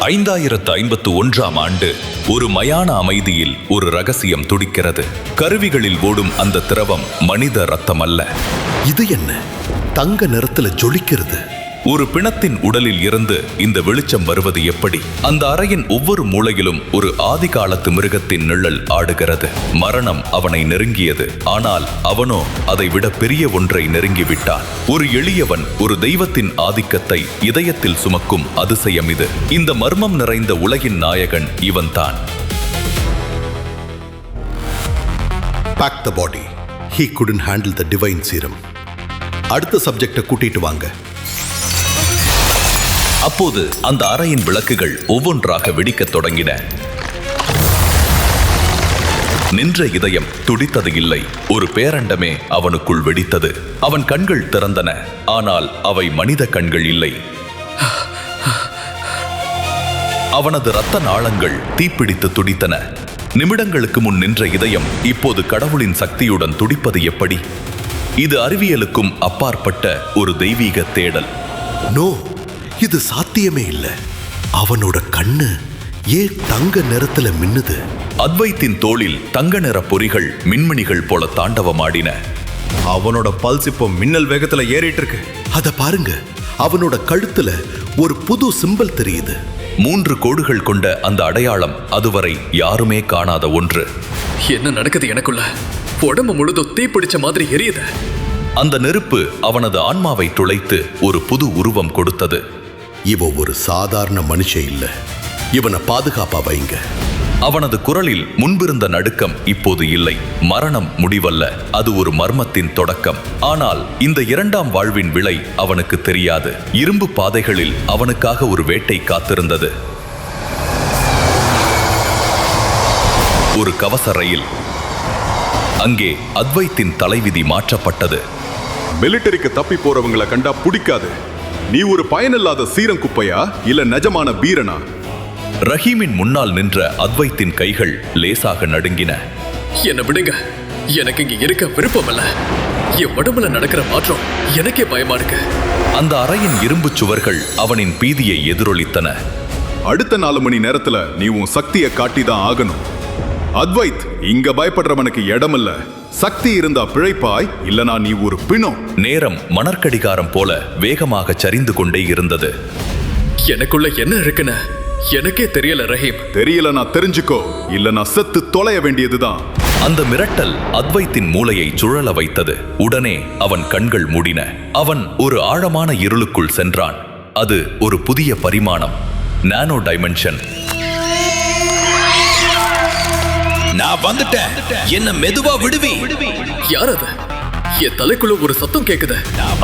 5051ஆம் ஆண்டு ஒரு மயான அமைதியில் ஒரு ரகசியம் துடிக்கிறது. கருவிகளில் ஓடும் அந்த திரவம் மனித ரத்தம் அல்ல. இது என்ன? தங்க நிறத்துல ஜொலிக்கிறது. ஒரு பிணத்தின் உடலில் இருந்து இந்த வெளிச்சம் வருவது எப்படி? அந்த அறையின் ஒவ்வொரு மூலையிலும் ஒரு ஆதிகாலத்து மிருகத்தின் நிழல் ஆடுகிறது. மரணம் அவனை நெருங்கியது. ஆனால் அவனோ அதை விட பெரிய ஒன்றை நெருங்கிவிட்டான். ஒரு எளியவன் ஒரு தெய்வத்தின் ஆதிக்கத்தை இதயத்தில் சுமக்கும் அதிசயம் இது. இந்த மர்மம் நிறைந்த உலகின் நாயகன் இவன்தான். Pack the body. He couldn't handle the divine serum. அடுத்த சப்ஜெக்டை கூட்டிட்டு வாங்க. அப்போது அந்த அறையின் விளக்குகள் ஒவ்வொன்றாக வெடிக்கத் தொடங்கின. நின்ற இதயம் துடித்தது இல்லை. ஒரு பேரண்டமே அவனுக்குள் வெடித்தது. அவன் கண்கள் திறந்தன. ஆனால் அவை மனித கண்கள் இல்லை. அவனது இரத்த நாளங்கள் தீப்பிடித்து துடித்தன. நிமிடங்களுக்கு முன் நின்ற இதயம் இப்போது கடவுளின் சக்தியுடன் துடிப்பது எப்படி? இது அறிவியலுக்கும் அப்பாற்பட்ட ஒரு தெய்வீக தேடல். நோ, இது சாத்தியமே இல்லை. அவனோட கண்ணு ஏன் தங்க நிறத்துல மின்னுது? அத்வைத்தின் தோளில் தங்க நிற பொறிகள் மின்மினிகள் போல தாண்டவமாடின. அவனோட பல்ஸ் இப்போ மின்னல் வேகத்துல ஏறிட்டு இருக்கு. அத பாருங்க, அவனோட கழுத்துல ஒரு புது சிம்பல் தெரியுது. 3 கோடுகள் கொண்ட அந்த அடையாளம் அதுவரை யாருமே காணாத ஒன்று. என்ன நடக்குது? எனக்குள்ள உடம்பு முழுதும் தீப்பிடிச்ச மாதிரி எரியுது. அந்த நெருப்பு அவனது ஆன்மாவை துளைத்து ஒரு புது உருவம் கொடுத்தது. இவ ஒரு சாதாரண மனுஷன் இல்ல. இவனை பாதுகாப்பா வைங்க. அவனது குரலில் முன்பிருந்த நடுக்கம் இப்போது இல்லை. மரணம் முடிவல்ல, அது ஒரு மர்மத்தின் தொடக்கம். ஆனால் இந்த 2ஆம் வாழ்வின் விலை அவனுக்கு தெரியாது. இரும்பு பாதைகளில் அவனுக்காக ஒரு வேட்டை காத்திருந்தது. ஒரு கவச ரயில். அங்கே அத்வைத்தின் தலைவிதி மாற்றப்பட்டது. மிலிட்டரிக்கு தப்பி போறவங்களை கண்டா பிடிக்காது. நீ ஒரு பயனில்லாத சீரங்குப்பையா இல்ல நிஜமான வீரனா? ரஹீமின் முன்னால் நின்ற அத்வைத்தின் கைகள் லேசாக நடுங்கின. என்ன விடுங்க, எனக்கு இங்க இருக்க விருப்பம் இல்ல. என் உடம்புல நடக்கிற மாற்றம் எனக்கே பயமா இருக்கு. அந்த அறையின் இரும்பு சுவர்கள் அவனின் பீதியை எதிரொலித்தன. அடுத்த 4 மணி நேரத்துல நீ உன் சக்தியை காட்டிதான் ஆகணும். அத்வைத், இங்க பயப்படுறவனுக்கு இடமில்ல. சக்தி இருந்தா பிழைப்பாய், இல்லனா நீ ஒரு பிணம். நேரம் மணற்கடிகாரம் போல வேகமாக சரிந்து கொண்டே இருந்தது. எனக்குள்ள என்ன இருக்குன்னு எனக்கே தெரியல ரஹீம். தெரியலனா தெரிஞ்சுக்கோ, இல்லனா செத்து தொலைய வேண்டியதுதான். அந்த மிரட்டல் அத்வைத்தின் மூளையை சுழல வைத்தது. உடனே அவன் கண்கள் மூடின. அவன் ஒரு ஆழமான இருளுக்குள் சென்றான். அது ஒரு புதிய பரிமாணம், நானோ டைமென்ஷன். நான் வந்துட்டேன், என்ன மெதுவா விடுவி. யார் அது? என் தலைக்குள்ள ஒரு சத்தம் கேக்குது.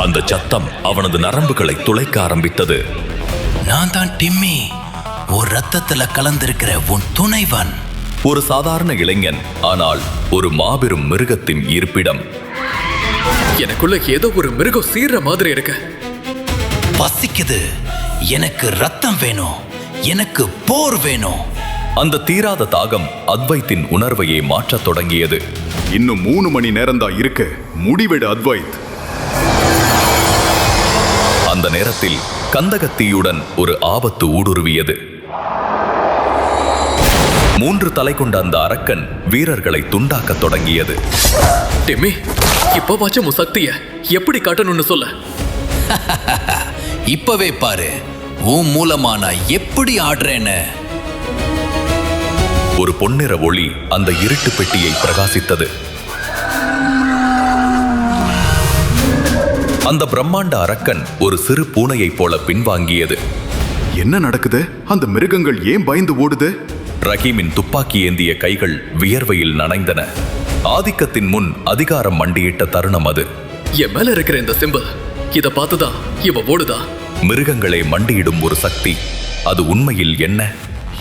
அந்த சத்தம் அவனது நரம்புகளை துளைக்க ஆரம்பித்தது. நான் தான் டிம்மி, ஒரு ரத்தத்துல கலந்திருக்கிற உன் துணைவன். ஒரு சாதாரண இளைஞன், ஆனால் ஒரு மாபெரும் மிருகத்தின் இருப்பிடம். எனக்குள்ள ஏதோ ஒரு மிருகம் சீர்ற மாதிரி இருக்கு. பசிக்குது, எனக்கு ரத்தம் வேணும், எனக்கு போர் வேணும். அந்த தீராத தாகம் அத்வைத்தின் உணர்வையே மாற்றத் தொடங்கியது. இன்னும் 3 மணி நேரம் தான் இருக்கு. முடிவெடு அத்வைத். அந்த நேரத்தில் கந்தகத்தீயுடன் ஒரு ஆபத்து ஊடுருவியது. 3 தலை கொண்ட அந்த அரக்கன் வீரர்களை துண்டாக்கத் தொடங்கியது. டிம்மி, இப்பவாச்சும் உன் சக்திய எப்படி காட்டணும்னு சொல்ல. இப்பவே பாரு, உன் மூலமா நான் எப்படி ஆடுறேன்னு. ஒரு பொன்னிற ஒளி அந்த இருட்டு பெட்டியை பிரகாசித்தது. அந்த பிரம்மாண்ட அரக்கன் ஒரு சிறு பூனையைப் போல பின்வாங்கியது. என்ன நடக்குது? அந்த மிருகங்கள் ஏன் பயந்து ஓடுது? ரஹீமின் துப்பாக்கி ஏந்திய கைகள் வியர்வையில் நனைந்தன. ஆதிக்கத்தின் முன் அதிகாரம் மண்டியிட்ட தருணம் அது. என் மேல இருக்கிற இந்த சிம்பல், இத பார்த்துதான் இவ ஓடுதா? மிருகங்களை மண்டியிடும் ஒரு சக்தி. அது உண்மையில் என்ன?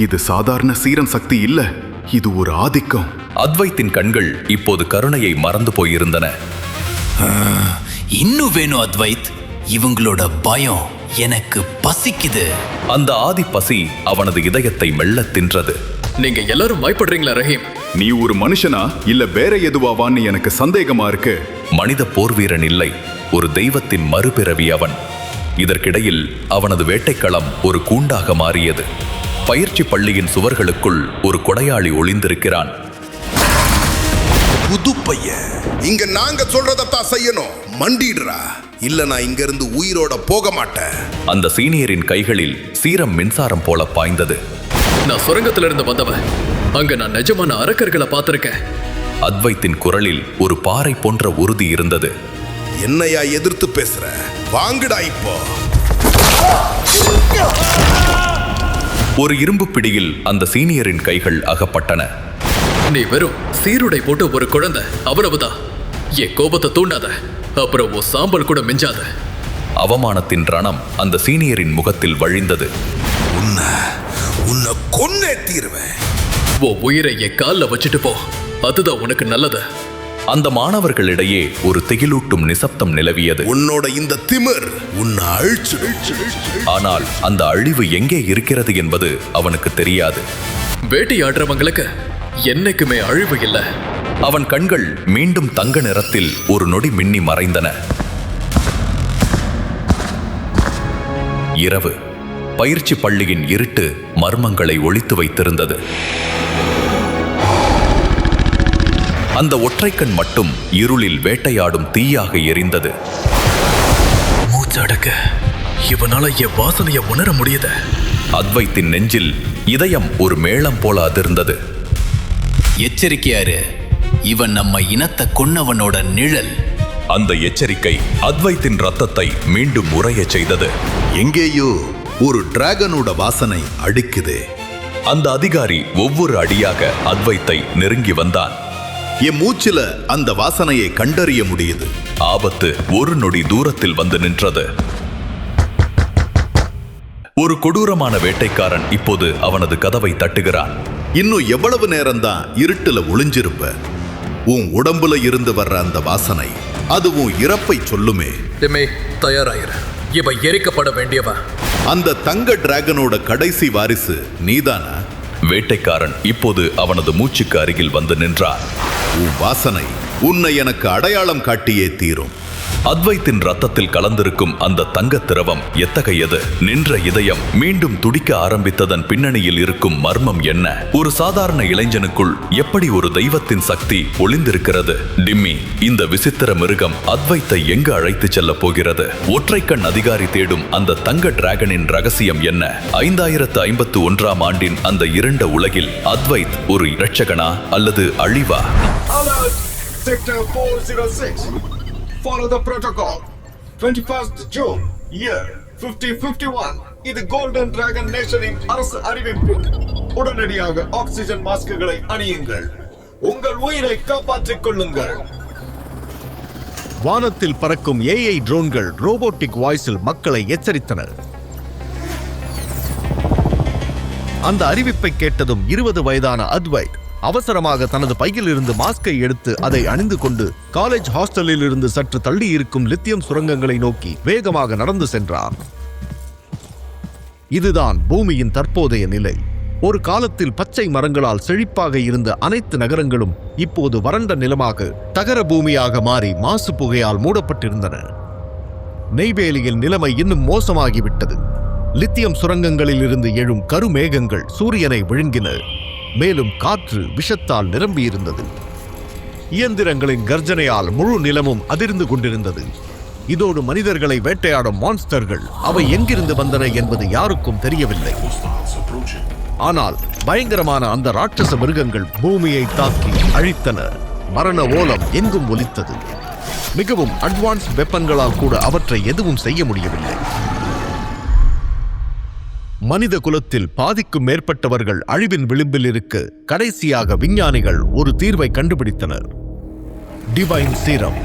இது சாதாரண சீரன் சக்தி இல்ல, இது ஒரு ஆதிக்கம். அத்வைத்தின் கண்கள் இப்போது கருணையை மறந்து போயிருந்தன. இன்னும் வேணும் அத்வைத், இவங்களோட பயம் எனக்கு பசிக்குது. அந்த ஆதி பசி அவனது இதயத்தை மெல்ல தின்றது. நீங்க எல்லாரும் பயப்படுறீங்களா ரஹீம்? நீ ஒரு மனுஷனா இல்ல வேற எதுவாவான்னு எனக்கு சந்தேகமா இருக்கு. மனித போர் வீரன் இல்லை, ஒரு தெய்வத்தின் மறுபிறவி அவன். இதற்கிடையில் அவனது வேட்டைக்களம் ஒரு கூண்டாக மாறியது. பயிற்சி பள்ளியின் சுவர்களுக்குள் ஒரு கொடையாளி ஒளிந்திருக்கிறான். புது பையன், இங்க நாங்க சொல்றதான் செய்யணும். மண்டிடுறா, இல்ல நான் இங்க இருந்து உயிரோட போக மாட்டேன். அந்த சீனியரின் கைகளில் சீரம் மின்சாரம் போல பாய்ந்தது. நான் சுரங்கத்துல இருந்து வந்தவன். அங்க நான் நிஜமான அரக்கர்களை பார்த்திருக்கேன். அத்வைத்தின் குரலில் ஒரு பாறை போன்ற உறுதி இருந்தது. என்னையா எதிர்த்து பேசுற? வாங்குடா இப்போ. ஒரு இரும்பு பிடியில் அந்த சீனியரின் கைகள் அகப்பட்டன. நீ வெறும் சீருடை போட்டு ஒரு குழந்தை, அவ்வளவுதான். என் கோபத்தை தூண்டாத, அப்புறம் உன் சாம்பல் கூட மிஞ்சாத. அவமானத்தின் ரணம் அந்த சீனியரின் முகத்தில் வழிந்தது. உன்னை கொன்னே தீருவேன். உன் உயிரை என் கால்ல வச்சுட்டு போ, அதுதான் உனக்கு நல்லது. அந்த மாணவர்களிடையே ஒரு திகிலூட்டும் நிசப்தம் நிலவியது. உன்னோட இந்த திமிர் உன்னை அழிச்சு. ஆனால் அந்த அழிவு எங்கே இருக்கிறது என்பது அவனுக்கு தெரியாது. வேட்டையாடுறவங்களுக்கு என்னைக்குமே அழிவு இல்லை. அவன் கண்கள் மீண்டும் தங்க நிறத்தில் ஒரு நொடி மின்னி மறைந்தன. இரவு. பயிற்சி பள்ளியின் இருட்டு மர்மங்களை ஒளித்து வைத்திருந்தது. அந்த ஒற்றைக்கண் மட்டும் இருளில் வேட்டையாடும் தீயாக எரிந்தது. மூச்சடக்க, இவனால என் வாசனையை உணர முடியுது. அத்வைத்தின் நெஞ்சில் இதயம் ஒரு மேளம் போல அதிர்ந்தது. எச்சரிக்கையாரு, இவன் நம்ம இனத்தை கொன்னவனோட நிழல். அந்த எச்சரிக்கை அத்வைத்தின் ரத்தத்தை மீண்டும் உறையச் செய்தது. எங்கேயோ ஒரு டிராகனோட வாசனை அடிக்குதே. அந்த அதிகாரி ஒவ்வொரு அடியாக அத்வைத்தை நெருங்கி வந்தான். என் மூச்சில அந்த வாசனையை கண்டறிய முடியுது. ஆபத்து ஒரு நொடி தூரத்தில் வந்து நின்றது. ஒரு கொடூரமான வேட்டைக்காரன் இப்போது அவனது கதவை தட்டுகிறான். இன்னும் எவ்வளவு நேரம்தான் இருட்டுல ஒளிஞ்சிருப்ப? உன் உடம்புல இருந்து வர்ற அந்த வாசனை, அதுவும் இறப்பை சொல்லுமே. தயாராயிரு, இவன் எரிக்கப்பட வேண்டியவன். அந்த தங்க டிராகனோட கடைசி வாரிசு நீதானா? வேட்டைக்காரன் இப்போது அவனது மூச்சுக்கு அருகில் வந்து நின்றான். உன் வாசனை உன்னை எனக்கு அடையாளம் காட்டியே தீரும். அத்வைத்தின் ரத்தத்தில் கலந்திருக்கும் அந்த தங்க திரவம் எத்தகையது? நின்ற இதயம் மீண்டும் துடிக்க ஆரம்பித்ததன் பின்னணியில் இருக்கும் மர்மம் என்ன? ஒரு சாதாரண இளைஞனுக்குள் எப்படி ஒரு தெய்வத்தின் சக்தி ஒளிந்திருக்கிறது? டிம்மி, இந்த விசித்திர மிருகம் அத்வைத்தை எங்கு அழைத்து செல்ல போகிறது? ஒற்றைக்கண் அதிகாரி தேடும் அந்த தங்க டிராகனின் ரகசியம் என்ன? 5051ஆம் ஆண்டின் அந்த இருண்ட உலகில் அத்வைத் ஒரு இரட்சகனா அல்லது அழிவா? Sector 406. Follow the protocol. 21st June, year 5051. இது கோல்டன் டிராகன் நேஷனின் அரசு அறிவிப்பு. உடனடியாக ஆக்சிஜன் மாஸ்குகளை அணியுங்கள். உங்கள் உயிரை காப்பாற்றிக் கொள்ளுங்கள். வானத்தில் பறக்கும் AI ட்ரோன்கள் ரோபோட்டிக் வாய்ஸில் மக்களை எச்சரித்தனர். அந்த அறிவிப்பை கேட்டதும் 20 வயதான அத்வைத் அவசரமாக தனது பையில் இருந்து மாஸ்கை எடுத்து அதை அணிந்து கொண்டு காலேஜ் ஹாஸ்டலில் இருந்து சற்று தள்ளி இருக்கும் லித்தியம் சுரங்கங்களை நோக்கி வேகமாக நடந்து சென்றார். இதுதான் பூமியின் தற்போதைய நிலை. ஒரு காலத்தில் பச்சை மரங்களால் செழிப்பாக இருந்த அனைத்து நகரங்களும் இப்போது வறண்ட நிலமாக தகர பூமியாக மாறி மாசு புகையால் மூடப்பட்டிருந்தன. நெய்வேலியில் நிலைமை இன்னும் மோசமாகிவிட்டது. லித்தியம் சுரங்கங்களில் இருந்து எழும் கருமேகங்கள் சூரியனை விழுங்கின. மேலும் காற்று விஷத்தால் நிரம்பியிருந்தது. இயந்திரங்களின் கர்ஜனையால் முழு நிலமும் அதிர்ந்து கொண்டிருந்தது. இதோடு மனிதர்களை வேட்டையாடும் மான்ஸ்டர்கள் அவை எங்கிருந்து வந்தன என்பது யாருக்கும் தெரியவில்லை. ஆனால் பயங்கரமான அந்த ராட்சச மிருகங்கள் பூமியை தாக்கி அழித்தன. மரண ஓலம் எங்கும் ஒலித்தது. மிகவும் அட்வான்ஸ் வெப்பன்களால் கூட அவற்றை எதுவும் செய்ய முடியவில்லை. மனித குலத்தில் பாதிக்கும் மேற்பட்டவர்கள் அழிவின் விளிம்பில் இருக்க கடைசியாக விஞ்ஞானிகள் ஒரு தீர்வை கண்டுபிடித்தனர். Divine serum.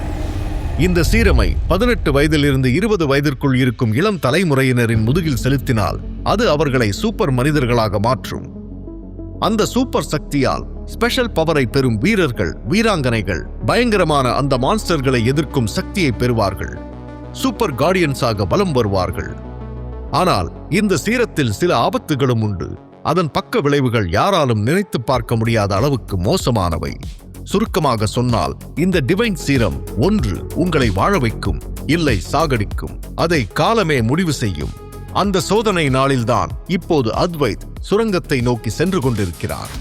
இந்த சீரமை 18 வயதிலிருந்து 20 வயதிற்குள் இருக்கும் இளம் தலைமுறையினரின் முதுகில் செலுத்தினால் அது அவர்களை சூப்பர் மனிதர்களாக மாற்றும். அந்த சூப்பர் சக்தியால் ஸ்பெஷல் பவரை பெறும் வீரர்கள், வீராங்கனைகள் பயங்கரமான அந்த மான்ஸ்டர்களை எதிர்க்கும் சக்தியை பெறுவார்கள். சூப்பர் கார்டியன்ஸாக பலம் வருவார்கள். ஆனால் இந்த சீரத்தில் சில ஆபத்துகளும் உண்டு. அதன் பக்க விளைவுகள் யாராலும் நினைத்து பார்க்க முடியாத அளவுக்கு மோசமானவை. சுருக்கமாக சொன்னால் இந்த டிவைன் சீரம் ஒன்று உங்களை வாழ வைக்கும், இல்லை சாகடிக்கும். அதை காலமே முடிவு செய்யும். அந்த சோதனை நாளில்தான் இப்போது அத்வைத் சுரங்கத்தை நோக்கி சென்று கொண்டிருக்கிறார்.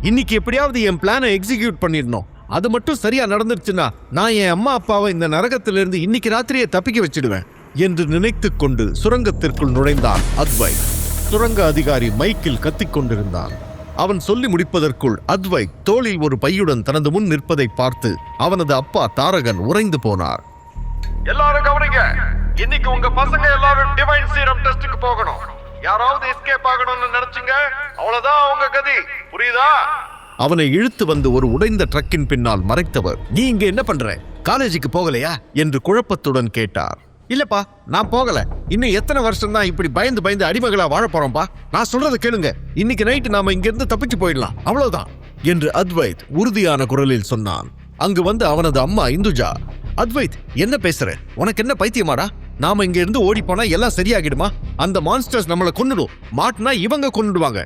இன்னைக்கு எப்படியாவது என் பிளானை எக்ஸிக்யூட் பண்ணிடணும். அது மட்டும் சரியா நடந்துருச்சுன்னா நான் என் அம்மா அப்பாவை இந்த நரகத்திலிருந்து இன்னைக்கு ராத்திரியே தப்பிக்க வச்சிடுவேன் என்று நினைத்துக் கொண்டு சுரங்கத்திற்குள் நுழைந்தான் அத்வைத். சுரங்க அதிகாரி மைக்கில் கத்திக் கொண்டிருந்தான். அவன் சொல்லி முடிப்பதற்குள் அத்வைத் தோளில் ஒரு பையுடன் தனது முன் நிற்பதை பார்த்து அவனது அப்பா தாரகன் உறைந்து போனார். எல்லாரும் கவனிங்க, இன்னைக்கு உங்க பசங்க எல்லாரும் டிவைன் சீரம் டெஸ்டுக்கு போகணும். யாராவது எஸ்கேப் ஆகணும்னு நினைச்சீங்க, அவ்வளவுதான் உங்க கதி, புரியுதா? அவனை இழுத்து வந்து ஒரு உடைந்த ட்ரக்கின் பின்னால் மறைத்தவர், நீ இங்க என்ன பண்ற, காலேஜுக்கு போகலையா என்று குழப்பத்துடன் கேட்டார். இல்லப்பா, நான் போகல. இன்னும் எத்தனை வருஷம் தான் இப்படி பயந்து பயந்து அடிமைகளா வாழ போறோம்பா? நான் சொல்றதை கேளுங்க, இன்னைக்கு நைட்டு நாம இங்க இருந்து தப்பிச்சு போயிடலாம், அவ்வளவுதான் என்று அத்வைத் உறுதியான குரலில் சொன்னான். அங்கு வந்து அவனது அம்மா இந்துஜா, அத்வைத் என்ன பேசுற, உனக்கு என்ன பைத்தியமாடா? நாம இங்க இருந்து ஓடி போனா எல்லாம் சரியாகிடுமா? அந்த மான்ஸ்டர்ஸ் நம்மளை கொன்னுடும், மாட்டினா இவங்க கொன்னுடுவாங்க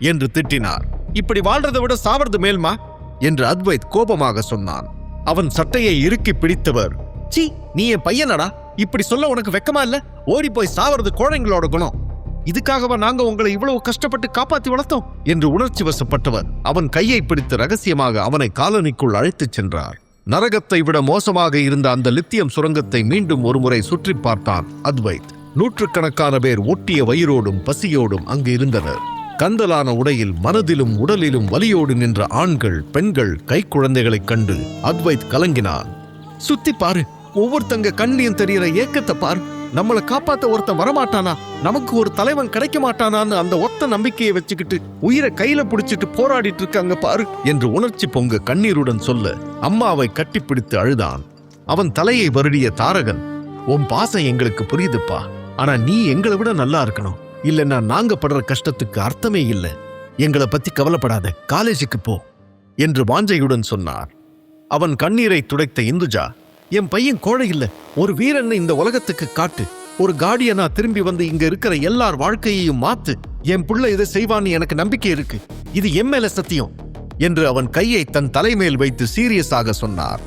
என்று திட்டினார். இப்படி வாழ்றதை விட சாவறது மேல்மா என்று அத்வைத் கோபமாக சொன்னான். அவன் சட்டையை இறுக்கி பிடித்தவர், சீ, நீ என் பையனடா, இப்படி சொல்ல உனக்கு வெக்கமா இல்ல? ஓடி போய் சாவறது குழந்தைங்களோட குணம். இதுக்காகவா நாங்க உங்களை இவ்வளவு கஷ்டப்பட்டு காப்பாத்தி வளர்த்தோம் என்று உணர்ச்சி வசப்பட்டவர் அவன் கையை பிடித்து ரகசியமாக அவனை காலனிக்குள் அழைத்துச் சென்றார். நரகத்தை விட மோசமாக இருந்த அந்த லித்தியம் சுரங்கத்தை மீண்டும் ஒருமுறை சுற்றி பார்த்தான் அத்வைத். நூற்றுக்கணக்கான பேர் ஒட்டிய வயிறோடும் பசியோடும் அங்கு இருந்தனர். கந்தலான உடையில் மனதிலும் உடலிலும் வலியோடு நின்ற ஆண்கள், பெண்கள், கைக்குழந்தைகளைக் கண்டு அத்வைத் கலங்கினான். சுத்தி பாரு, ஒவ்வொருத்தங்க கண்ணியும் தெரியற ஏக்கத்தை பாரு. நம்மளை காப்பாத்த ஒருத்தன் வரமாட்டானா, நமக்கு ஒரு தலைவன் கிடைக்க மாட்டானான்னு அந்த ஒத்த நம்பிக்கையை வச்சுக்கிட்டு உயிரை கையில பிடிச்சிட்டு போராடிட்டு இருக்காங்க பாரு என்று உணர்ச்சி பொங்க கண்ணீருடன் சொல்ல அம்மாவை கட்டிப்பிடித்து அழுதான். அவன் தலையை வருடிய தாரகன், உன் பாசம் எங்களுக்கு புரியுதுப்பா, ஆனா நீ எங்களை விட நல்லா இருக்கணும், இல்லைன்னா நாங்க படுற கஷ்டத்துக்கு அர்த்தமே இல்லை. எங்களை பத்தி கவலைப்படாத, காலேஜுக்கு போ என்று வாஞ்சையுடன் சொன்னார். அவன் கண்ணீரை துடைத்த இந்துஜா, என் பையன் கோழை இல்ல, ஒரு வீரன் இந்த உலகத்துக்கு காட்டு, ஒரு கார்டியனா திரும்பி வந்து இங்க இருக்கிற எல்லார் வாழ்க்கையையும் மாத்து. என் புள்ள இதை செய்வான்னு எனக்கு நம்பிக்கை இருக்கு, இது என் மேல சத்தியம் என்று அவன் கையை தன் தலைமேல் வைத்து சீரியஸாக சொன்னார்.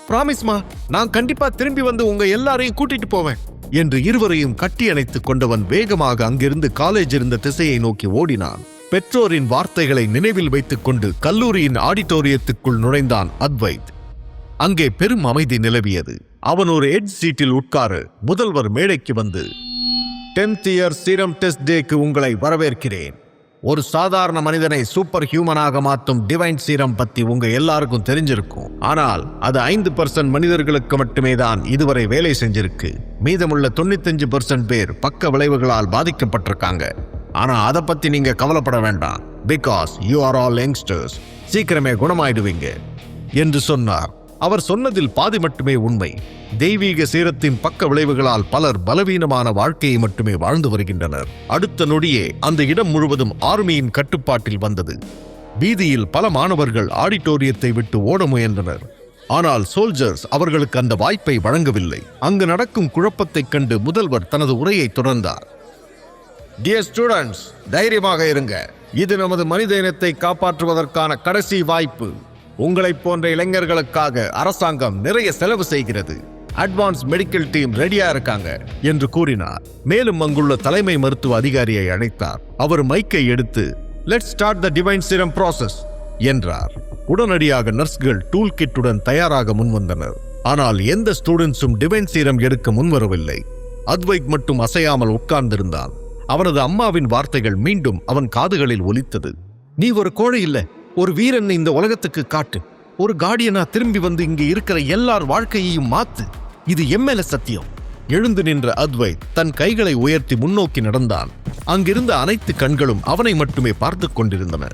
பிராமிஸ்மா, நான் கண்டிப்பா திரும்பி வந்து உங்க எல்லாரையும் கூட்டிட்டு போவேன் என்று இருவரையும் கட்டி அணைத்துக் கொண்டவன் வேகமாக அங்கிருந்து காலேஜ் இருந்த திசையை நோக்கி ஓடினான். பெற்றோரின் வார்த்தைகளை நினைவில் வைத்துக் கொண்டு கல்லூரியின் ஆடிட்டோரியத்துக்குள் நுழைந்தான் அத்வைத். அங்கே பெரும் அமைதி நிலவியது. அவன் ஒரு எட்ஜ் சீட்டில் உட்கார முதல்வர் மேடைக்கு வந்து, 10th இயர் சீரம் டெஸ்ட் டேக்கு உங்களை வரவேற்கிறேன். ஒரு சாதாரண மனிதனை சூப்பர் ஹியூமனாக மாற்றும் டிவைன் சீரம் பத்தி உங்க எல்லாருக்கும் தெரிஞ்சிருக்கும். ஆனால் அது 5% மனிதர்களுக்கு மட்டுமே தான் இதுவரை வேலை செஞ்சிருக்கு. மீதமுள்ள 95% பேர் பக்க விளைவுகளால் பாதிக்கப்பட்டிருக்காங்க. ஆனா அதை பத்தி நீங்க கவலைப்பட வேண்டாம், because you are all youngsters, சீக்கிரமே குணமாயிடுவீங்க என்று சொன்னார். அவர் சொன்னதில் பாதி மட்டுமே உண்மை. தெய்வீக சீரத்தின் பக்க விளைவுகளால் பலர் பலவீனமான வாழ்க்கையை மட்டுமே வாழ்ந்து வருகின்றனர். அடுத்த நொடியே அந்த இடம் முழுவதும் ஆர்மியின் கட்டுப்பாட்டில் வந்தது. வீதியில் பல மாணவர்கள் ஆடிட்டோரியத்தை விட்டு ஓட முயன்றனர். ஆனால் சோல்ஜர்ஸ் அவர்களுக்கு அந்த வாய்ப்பை வழங்கவில்லை. அங்கு நடக்கும் குழப்பத்தைக் கண்டு முதல்வர் தனது உரையை தொடர்ந்தார். டியர் ஸ்டூடெண்ட்ஸ், தைரியமாக இருங்க. இது நமது மனித இனத்தை காப்பாற்றுவதற்கான கடைசி வாய்ப்பு. உங்களைப் போன்ற இளைஞர்களுக்காக அரசாங்கம் நிறைய செலவு செய்கிறது. அட்வான்ஸ் மெடிக்கல் டீம் ரெடியா இருக்காங்க என்று கூறினார். மேலும் அங்குள்ள தலைமை மருத்துவ அதிகாரியை அழைத்தார். அவர் மைக்கை எடுத்து, let's start the divine serum process என்றார். உடனடியாக நர்ஸ்கள் டூல் கிட்டுடன் தயாராக முன்வந்தனர். ஆனால் எந்த ஸ்டூடெண்ட்ஸும் டிவைன் சீரம் எடுக்க முன்வரவில்லை. அத்வைத் மட்டும் அசையாமல் உட்கார்ந்திருந்தான். அவனது அம்மாவின் வார்த்தைகள் மீண்டும் அவன் காதுகளில் ஒலித்தது. நீ ஒரு கோழை இல்ல, ஒரு வீரன் இந்த உலகத்துக்கு காட்டு, ஒரு கார்டியனா திரும்பி வந்து இங்கே இருக்கிற எல்லார் வாழ்க்கையையும் மாத்து, இது எம்மேல சத்தியம். எழுந்து நின்ற அத்வைத் தன் கைகளை உயர்த்தி முன்னோக்கி நடந்தான். அங்கிருந்த அனைத்து கண்களும் அவனை மட்டுமே பார்த்து கொண்டிருந்தன.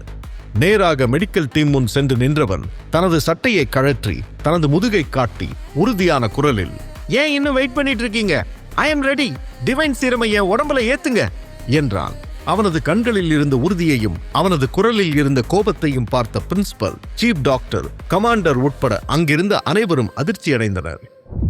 நேராக மெடிக்கல் டீம் முன் சென்று நின்றவன் தனது சட்டையை கழற்றி தனது முதுகை காட்டி உறுதியான குரலில், ஏன் இன்னும் வெயிட் பண்ணிட்டு இருக்கீங்க? ஐ எம் ரெடி, டிவைன் சீரமை என் உடம்புல ஏத்துங்க என்றான். அவனது கண்களில் இருந்த உறுதியையும் அவனது குரலில் இருந்த கோபத்தையும் பார்த்த பிரின்சிபல், சீஃப் டாக்டர், கமாண்டர் உட்பட அங்கிருந்த அனைவரும் அதிர்ச்சி அடைந்தனர்.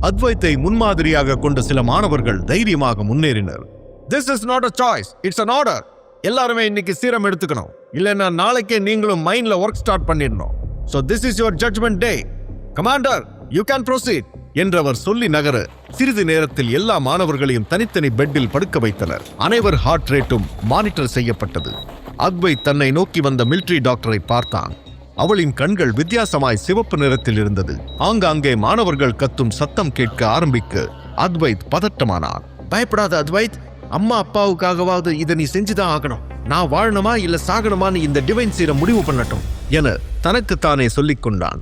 அத்வைத்தை முன்மாதிரியாக கொண்ட சில மாணவர்கள் தைரியமாக முன்னேறினர். This is not a choice, it's an order. எல்லாருமே இன்னைக்கு சீரம் எடுத்துக்கணும், இல்லைன்னா நாளைக்கே நீங்களும் மைண்ட்ல ஒர்க் ஸ்டார்ட் பண்ணிடணும். So this is your judgment day. Commander, you can proceed என்றவர் சொல்லி நகர சிறிது நேரத்தில் எல்லா மாணவர்களையும் தனித்தனி பெட்டில் படுக்க வைத்தனர். அனைவர் ஹார்ட் ரேட்டும் மானிட்டர் செய்யப்பட்டது. அத்வைத் தன்னை நோக்கி வந்த மிலிட்டரி டாக்டரை பார்த்தான். அவளின் கண்கள் வித்தியாசமாய் சிவப்பு நிறத்தில் இருந்தது. ஆங்காங்கே மாணவர்கள் கத்தும் சத்தம் கேட்க ஆரம்பிக்க அத்வைத் பதட்டமானார். பயப்படாத அத்வைத், அம்மா அப்பாவுக்காகவாவது இதை நீ செஞ்சுதான் ஆகணும். நான் வாழணுமா இல்ல சாகணுமான்னு இந்த டிவைன் சீரம் முடிவு பண்ணட்டும் என தனக்குத்தானே சொல்லிக் கொண்டான்.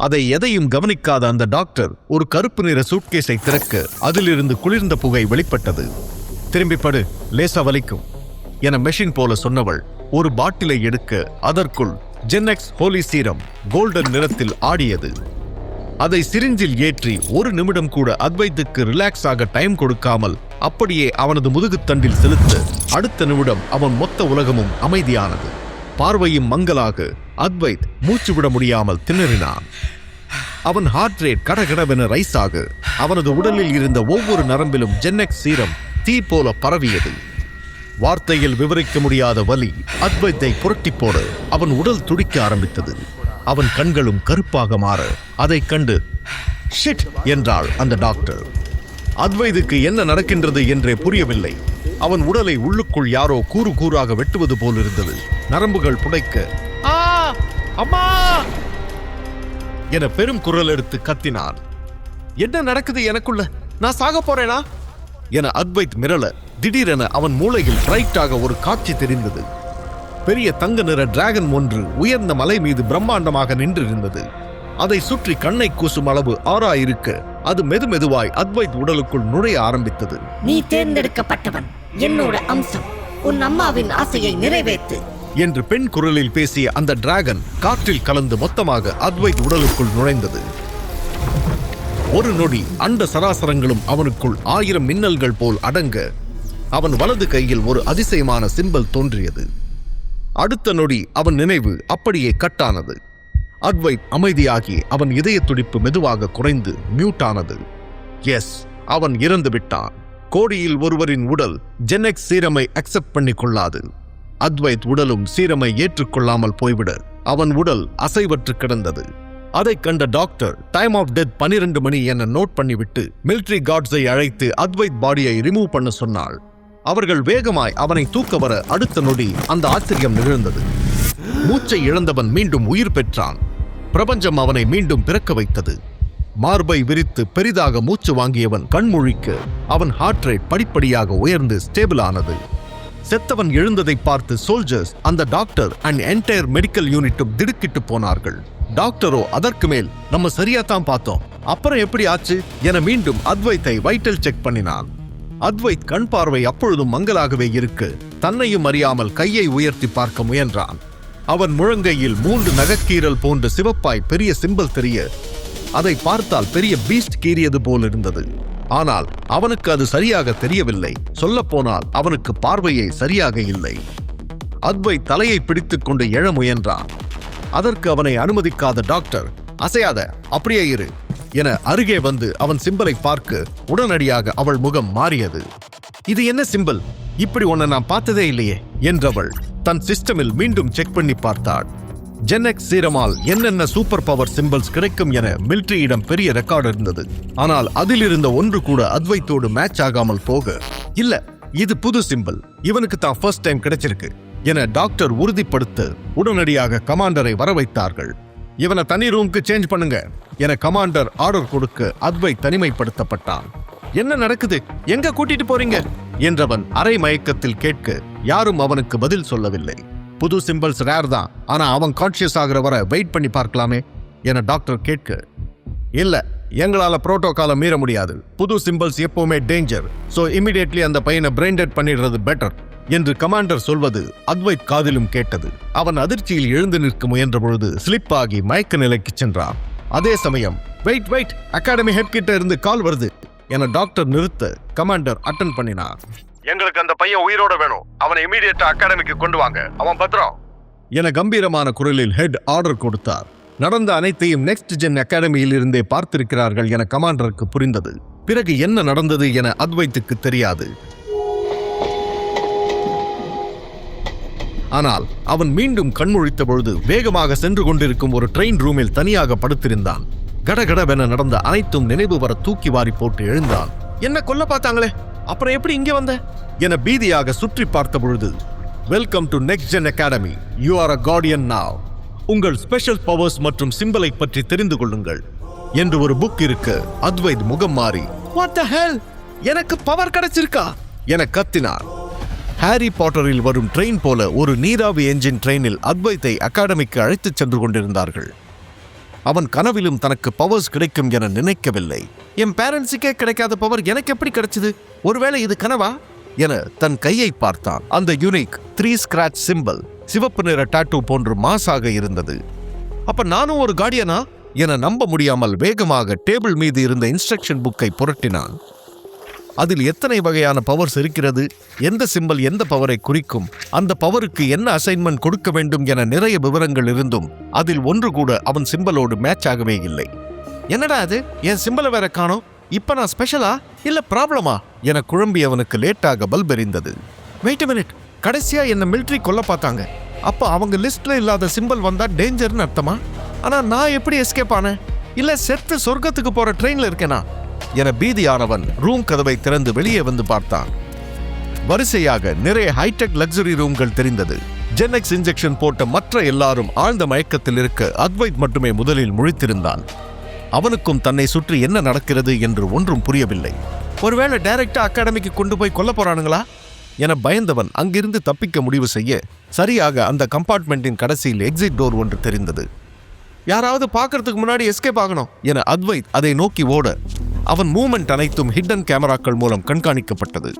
அதை எதையும் கவனிக்காத அந்த டாக்டர் ஒரு கருப்பு நிற சூட்கேஸை திறக்க அதிலிருந்து குளிர்ந்த புகை வெளிப்பட்டது. திரும்பி படு, லேசா வலிக்கும் என மெஷின் போல சொன்னவள் ஒரு பாட்டிலை எடுக்க அதற்குள் ஜென்னெக்ஸ் ஹோலி சீரம் கோல்டன் நிறத்தில் ஆடியது. அதை சிரிஞ்சில் ஏற்றி ஒரு நிமிடம் கூட அத்வைத்துக்கு ரிலாக்ஸ் ஆக டைம் கொடுக்காமல் அப்படியே அவனது முதுகுத்தண்டில் செலுத்த அடுத்த நிமிடம் அவன் மொத்த உலகமும் அமைதியானது. பார்வையும் மங்கலாக அத்வைத் மூச்சு விட முடியாமல் திணறினான். அவன் ஹார்ட் ரேட் கடகடவென ரைஸ் ஆக அவனது உடலில் இருந்த ஒவ்வொரு நரம்பிலும் ஜென்னெக்ஸ் சீரம் தீ போல பரவியது. வார்த்தையில் விவரிக்க முடியாத வலி அத்வைத்தை புரட்டி போட அவன் உடல் துடிக்க ஆரம்பித்தது. அவன் கண்களும் கருப்பாக மாற அதைக் கண்டு ஷிட் என்றாள் அந்த டாக்டர். அத்வைதுக்கு என்ன நடக்கின்றது என்றே புரியவில்லை. அவன் உடலை உள்ளுக்குள் யாரோ கூறு கூறாக வெட்டுவது போல் இருந்தது. நரம்புகள் புடைக்க அம்மா என பெரும் குரல் எடுத்து கத்தினான். என்ன நடக்குது எனக்குள்ள? நான் சாக போறேனா என அத்வைத் மிரள திடீரென அவன் மூளையில் பிரைட்டாக ஒரு காட்சி தெரிந்தது. பெரிய தங்க நிற டிராகன் ஒன்று உயர்ந்த மலை மீது பிரம்மாண்டமாக நின்றிருந்தது. அதை சுற்றி கண்ணை கூசும் அளவு ஆறா இருக்க அது மெதுமெதுவாய் அத்வைத் உடலுக்குள் நுழைய ஆரம்பித்தது. நீ தேர்ந்தெடுக்கப்பட்டவன், என்னோட அம்சம், உன் அம்மாவின் ஆசையை நிறைவேற்று என்று பெண் குரலில் பேசிய அந்த டிராகன் காற்றில் கலந்து மொத்தமாக அத்வைத் உடலுக்குள் நுழைந்தது. ஒரு நொடி அண்ட சராசரங்களும் அவனுக்குள் 1000 மின்னல்கள் போல் அடங்க அவன் வலது கையில் ஒரு அதிசயமான சிம்பல் தோன்றியது. அடுத்த நொடி அவன் நினைவு அப்படியே கட்டானது. அத்வைத் அமைதியாகி அவன் இதய துடிப்பு மெதுவாக குறைந்து மியூட் ஆனது. எஸ், அவன் இறந்து விட்டான். கோடியில் ஒருவரின் உடல் ஜென்னெக்ஸ் சீரமை அக்செப்ட் பண்ணி கொள்ளாது. அத்வைத் உடலும் சீரமை ஏற்றுக்கொள்ளாமல் போய்விட அவன் உடல் அசைவற்று கிடந்தது. அதைக் கண்ட டாக்டர் டைம் ஆஃப் டெத் 12 மணி என நோட் பண்ணிவிட்டு மிலிட்டரி கார்ட்ஸை அழைத்து அத்வைத் பாடியை ரிமூவ் பண்ண சொன்னாள். அவர்கள் வேகமாய் அவனை தூக்க வர அடுத்த நொடி அந்த ஆச்சரியம் நிகழ்ந்தது. மூச்சை இழந்தவன் மீண்டும் உயிர் பெற்றான். பிரபஞ்சம் அவனை மீண்டும் பிறக்க வைத்தது. மார்பை விரித்து பெரிதாக மூச்சு வாங்கியவன் கண்முழிக்க அவன் ஹார்ட் ரேட் படிப்படியாக உயர்ந்து ஸ்டேபிள் ஆனது. செத்தவன் எழுந்ததை பார்த்து சோல்ஜர்ஸ், அந்த டாக்டர் அண்ட் என்டையர் மெடிக்கல் யூனிட்டும் திடுக்கிட்டு போனார்கள். டாக்டரோ அதற்கு மேல் நம்ம சரியா தான் பார்த்தோம், அப்புறம் எப்படி ஆச்சு என மீண்டும் அத்வைத்தை வைட்டல் செக் பண்ணினான். அத்வைத் கண் பார்வை அப்பொழுதும் மங்கலாகவே இருக்க தன்னையும் அறியாமல் கையை உயர்த்தி பார்க்க முயன்றான். அவன் முழங்கையில் 3 நகக்கீரல் போன்ற சிவப்பாய் பெரிய சிம்பல் தெரிய அதை பார்த்தால் பெரிய பீஸ்ட் கீறியது போல் இருந்தது. ஆனால் அவனுக்கு அது சரியாக தெரியவில்லை. சொல்லப்போனால் அவனுக்கு பார்வையே சரியாக இல்லை. அத்வைத் தலையை பிடித்துக் கொண்டு எழ முயன்றான். அதற்கு அவனை அனுமதிக்காத டாக்டர், அசையாத, அப்படியே இரு என அருகே வந்து அவன் சிம்பலை பார்க்க உடனடியாக அவள் முகம் மாறியது. இது என்ன சிம்பல்? இப்படி ஒன்ன நான் பார்த்ததே இல்லையே என்றவள் தன் சிஸ்டமில் மீண்டும் செக் பண்ணி பார்த்தாள். ஜென்னெக்ஸ் சீரமால் என்னென்ன சூப்பர் பவர் சிம்பிள்ஸ் கிடைக்கும் என மிலிட்டரியிடம் பெரிய ரெக்கார்டு இருந்தது. ஆனால் அதில் இருந்த ஒன்று கூட அத்வைத்தோடு மேட்ச் ஆகாமல் போக, இல்ல இது புது சிம்பிள், இவனுக்கு தான் ஃபர்ஸ்ட் டைம் கிடைச்சிருக்கு என டாக்டர் உறுதிப்படுத்த உடனடியாக கமாண்டரை வர வைத்தார்கள். இவனை தனி ரூமுக்கு சேஞ்ச் பண்ணுங்க என கமாண்டர் ஆர்டர் கொடுக்க அத்வைத் தனிமைப்படுத்தப்பட்டான். என்ன நடக்குது, எங்க கூட்டிட்டு போறீங்க என்றவன் அரை மயக்கத்தில் கேட்க யாரும் அவனுக்கு பதில் சொல்லவில்லை. புது சிம்பிள்ஸ் ரேர் தான், ஆனா அவன் கான்ஷியஸ் ஆகிற வரை வெயிட் பண்ணி பார்க்கலாமே என டாக்டர் கேட்க, இல்ல எங்களால புரோட்டோகாலை மீற முடியாது, புது சிம்பிள்ஸ் எப்பவுமே டேஞ்சர், சோ இமிடியேட்லி அந்த பையனை பிரெயின் டெட் பண்ணிடுறது பெட்டர் என்று கமாண்டர் சொல்வது அத்வைத் காதிலும் கேட்டது. அவன் அதிர்ச்சியில் எழுந்து நிற்க முயன்ற பொழுது ஸ்லிப் ஆகி மயக்க நிலைக்கு சென்றான். அதே சமயம் வெயிட் அகாடமி ஹெட் கிட்ட இருந்து கால் வருது என டாக்டர் நிறுத்த கமாண்டர் அட்டென்ட் பண்ணினார். எங்களுக்கு அந்த பையன் உயிரோட வேணும், அவனை இமீடியட்டா அகாடமிக்கு கொண்டு வாங்க, அவன் பத்திரம் என கம்பீரமான குரலில் ஹெட் ஆர்டர் கொடுத்தார். நடந்த அனைத்தையும் நெக்ஸ்ட் ஜென் அகாடமியில் இருந்தே பார்த்திருக்கிறார்கள் என கமாண்டருக்கு புரிந்தது. பிறகு என்ன நடந்தது என அத்வைத்துக்கு தெரியாது. ஆனால் அவன் மீண்டும் கண்முழித்த பொழுது வேகமாக சென்று கொண்டிருக்கும் ஒரு ட்ரெயின் ரூமில் தனியாக படுத்திருந்தான். கடகடவென நடந்த அனைத்தும் நினைவு வர தூக்கி வாரி போட்டு எழுந்தான். என்ன கொல்ல பார்த்தாங்களே, அப்புறம் எப்படி இங்கே வந்த என பீதியாக சுற்றி பார்த்த பொழுது, welcome to next gen academy, you are a guardian now. உங்கள் ஸ்பெஷல் பவர்ஸ் மற்றும் சிம்பலை பற்றி தெரிந்து கொள்ளுங்கள் என்று ஒரு புக் இருக்கு. அத்வைத் முகம் மாறி, வாட் தி ஹெல், எனக்கு பவர் கிடைச்சிருக்கா என கத்தினார். ஹாரி பாட்டரில் வரும் ட்ரெயின் போல ஒரு நீராவி என்ஜின் ட்ரெயினில் அத்வைத்தை அகாடமிக்கு அழைத்துச் சென்று கொண்டிருந்தார்கள். அவன் கனவிலும் தனக்கு பவர்ஸ் கிடைக்கும் என நினைக்கவில்லை. என் பேரண்ட்ஸுக்கே கிடைக்காத பவர் எனக்கு எப்படி கிடைச்சது? ஒருவேளை இது கனவா என தன் கையை பார்த்தான். அந்த யூனிக் 3 ஸ்கிராட்ச் சிம்பல் சிவப்பு நிற டாட்டூ போன்று மாசாக இருந்தது. அப்ப நானும் ஒரு கார்டியனா என நம்ப முடியாமல் வேகமாக டேபிள் மீது இருந்த இன்ஸ்ட்ரக்ஷன் புக்கை புரட்டினான். அதில் எத்தனை வகையான பவர்ஸ் இருக்கிறது, எந்த சிம்பல் எந்த பவரை குறிக்கும், அந்த பவருக்கு என்ன அசைன்மெண்ட் கொடுக்க வேண்டும் என நிறைய விவரங்கள் இருந்தும் அதில் ஒன்று கூட அவன் சிம்பலோடு மேட்ச் ஆகவே இல்லை. என்னடா அது, என் சிம்பலை வேற காணோம், இப்ப நான் ஸ்பெஷலா இல்ல ப்ராப்ளமா என குழம்பி அவனுக்கு லேட்டாக பல்ப் எரிந்தது. வெயிட் a minute, கடைசியா என்ன மிலிட்ரி கொல்ல பார்த்தாங்க, அப்ப அவங்க லிஸ்ட்ல இல்லாத சிம்பல் வந்தா டேஞ்சர்னு அர்த்தமா? ஆனா நான் எப்படி எஸ்கேப் ஆனேன்? இல்ல செத்து சொர்க்கத்துக்கு போற ட்ரெயின்ல இருக்கேனா என பீதியானவன் ரூம் கதவை திறந்து வெளியே வந்து பார்த்தான். வரிசையாக நிறைய ஹைடெக் லக்ஸரி ரூம்கள் தெரிந்தது. ஜென்எக்ஸ் இன்ஜெக்ஷன் போட்ட மற்ற எல்லாரும் ஆழ்ந்த மயக்கத்தில் இருக்க அத்வைத் மட்டுமே முதலில் முழித்திருந்தான். அவனுக்கும் தன்னை சுற்றி என்ன நடக்கிறது என்று ஒன்றும் புரியவில்லை. ஒருவேளை டைரக்டா அகாடமிக்கு கொண்டு போய் கொல்ல போறானுங்களா என பயந்தவன் அங்கிருந்து தப்பிக்க முடிவு செய்ய, சரியாக அந்த கம்பார்ட்மெண்டின் கடைசியில் எக்ஸிட் டோர் ஒன்று தெரிந்தது. யாராவது பார்க்கறதுக்கு முன்னாடி எஸ்கேப் ஆகணும் என அத்வைத் அதை நோக்கி ஓட, அவன் மூவ்மெண்ட் அனைத்தும் ஹிடன் கேமராக்கள் மூலம் கண்காணிக்கப்பட்டது.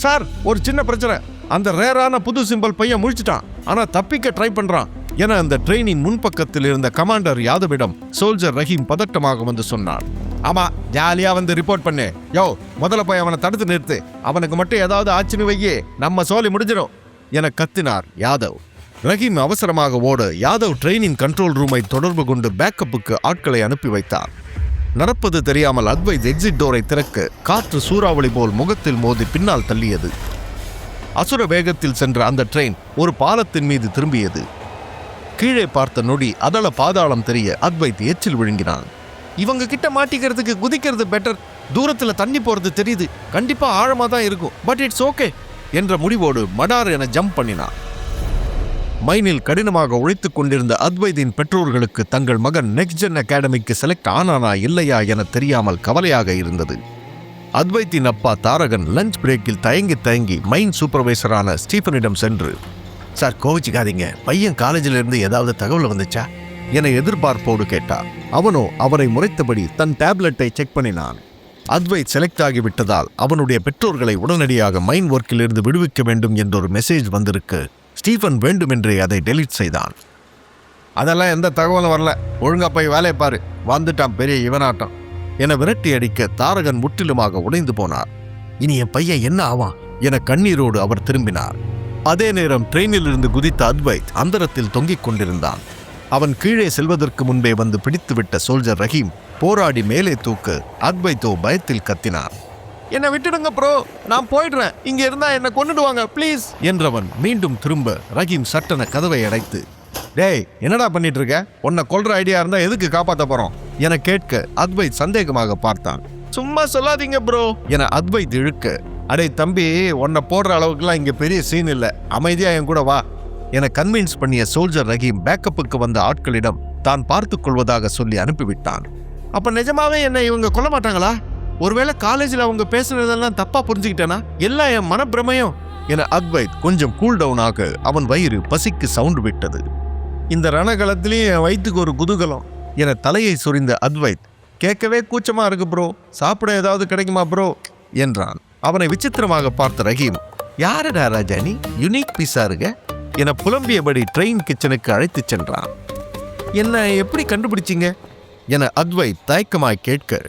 சார், ஒரு சின்ன பிரச்சனை, அந்த ரேரான புது சிம்பல் பையன் முழிச்சிட்டான், ஆனா தப்பிக்க ட்ரை பண்றான் என அந்த ட்ரெயினின் முன்பக்கத்தில் இருந்த கமாண்டர் யாதவிடம் சோல்ஜர் ரஹீம் பதட்டமாக வந்து சொன்னார். ஆமா, ஜாலியா வந்து ரிப்போர்ட் பண்ணு. யோ, முதல்ல போய் அவனை தடுத்து நிறுத்து, அவனுக்கு மட்டும் ஏதாவது ஆச்சுன்னு வையே, நம்ம சோலி முடிஞ்சிடும் என கத்தினார் யாதவ். ரஹீம் அவசரமாக ஓட யாதவ் ட்ரெயினின் கண்ட்ரோல் ரூமை தொடர்பு கொண்டு பேக்கப்புக்கு ஆட்களை அனுப்பி வைத்தார். நடப்பது தெரியாமல் அத்வைத் எக்ஸிட் டோரை திறக்க காற்று சூறாவளி போல் முகத்தில் மோதி பின்னால் தள்ளியது. அசுர வேகத்தில் சென்ற அந்த ட்ரெயின் ஒரு பாலத்தின் மீது திரும்பியது. கீழே பார்த்த நொடி அதள பாதாளம் தெரிய அத்வைத் எச்சில் விழுங்கினான். இவங்க கிட்ட மாட்டிக்கிறதுக்கு குதிக்கிறது பெட்டர், தூரத்துல தண்ணி போறது தெரியுது, கண்டிப்பா ஆழமா தான் இருக்கும், பட் இட்ஸ் ஓகே என்ற முடிவோடு மடார் என ஜம்ப் பண்ணினான். மைனில் கடினமாக உழைத்துக் கொண்டிருந்த அத்வைத்தின் பெற்றோர்களுக்கு தங்கள் மகன் நெக்ஸ்ட் ஜென் அகாடமிக்கு செலக்ட் ஆனானா இல்லையா என தெரியாமல் கவலையாக இருந்தது. அத்வைத்தின் அப்பா தாரகன் லஞ்ச் பிரேக்கில் தயங்கி மைன் சூப்பர்வைசரான ஸ்டீஃபனிடம் சென்று, சார் கோவிச்சுக்காதீங்க, பையன் காலேஜில் இருந்து ஏதாவது தகவல் வந்துச்சா என எதிர்பார்ப்போடு கேட்டார். அவனோ அவரை முறைத்தபடி தன் டேப்லெட்டை செக் பண்ணினான். அத்வைத் செலக்ட் ஆகிவிட்டதால் அவனுடைய பெற்றோர்களை உடனடியாக மைன் ஒர்க்கிலிருந்து விடுவிக்க வேண்டும் என்றொரு மெசேஜ் வந்திருக்கு. ஸ்டீஃபன் வேண்டுமென்றே அதை டெலீட் செய்தான். அதெல்லாம் எந்த தகவலும் வரல, ஒழுங்கா போய் வேலையை பாரு, வந்துட்டான் பெரிய இவனாட்டம் என விரட்டி அடிக்க தாரகன் முற்றிலுமாக உடைந்து போனார். இனி என் பையன் என்ன ஆவான் என கண்ணீரோடு அவர் திரும்பினார். அதே நேரம் ட்ரெயினில் இருந்து குதித்த அத்வைத் அந்தரத்தில் தொங்கிக் கொண்டிருந்தான். அவன் கீழே செல்வதற்கு முன்பே வந்து பிடித்துவிட்ட சோல்ஜர் ரஹீம் போராடி மேலே தூக்க அத்வைத்தோ பயத்தில் கத்தினார். என்னை விட்டுடுங்க ப்ரோ, நான் போயிடுறேன், இங்க இருந்தா என்ன கொன்னுடுவாங்க ப்ளீஸ் என்றவன் மீண்டும் திரும்ப ரஹீம் சட்டன கதவை அடைத்து, டேய் என்னடா பண்ணிட்டு இருக்க, உன்னை கொல்ற ஐடியா இருந்தா எதுக்கு காப்பாற்ற போறோம் என கேட்க அத்வைத் சந்தேகமாக பார்த்தான். சும்மா சொல்லாதீங்க ப்ரோ என அத்வைத் இழுக்க, அடே தம்பி, உன்னை போடுற அளவுக்குலாம் இங்க பெரிய சீன் இல்ல, அமைதியா என் கூட வா என கன்வின்ஸ் பண்ணிய சோல்ஜர் ரஹீம் பேக்கப்புக்கு வந்த ஆட்களிடம் தான் பார்த்துக் கொள்வதாக சொல்லி அனுப்பிவிட்டான். அப்ப நிஜமாவே என்ன இவங்க கொல்ல மாட்டாங்களா? ஒருவேளை காலேஜில் அவங்க பேசுனதெல்லாம் தப்பா புரிஞ்சுக்கிட்டேனா? எல்லாம் என் மனப்பிரமையும் என அத்வைத் கொஞ்சம் கூல் டவுன் ஆக அவன் வயிறு பசிக்கு சவுண்ட் விட்டது. இந்த ரணகலத்திலேயே என் வயிற்றுக்கு ஒரு குதூகலம் என தலையை சொரிந்த அத்வைத், கேட்கவே கூச்சமா இருக்கு ப்ரோ, சாப்பிட ஏதாவது கிடைக்குமா ப்ரோ என்றான். அவனை விசித்திரமாக பார்த்த ரஹீம், யாரடா ராஜா நீ, யுனிக் பீஸா இருக்க என புலம்பியபடி ட்ரெயின் கிச்சனுக்கு அழைத்துச் சென்றான். என்ன எப்படி கண்டுபிடிச்சிங்க என அத்வைத் தயக்கமாய் கேட்க,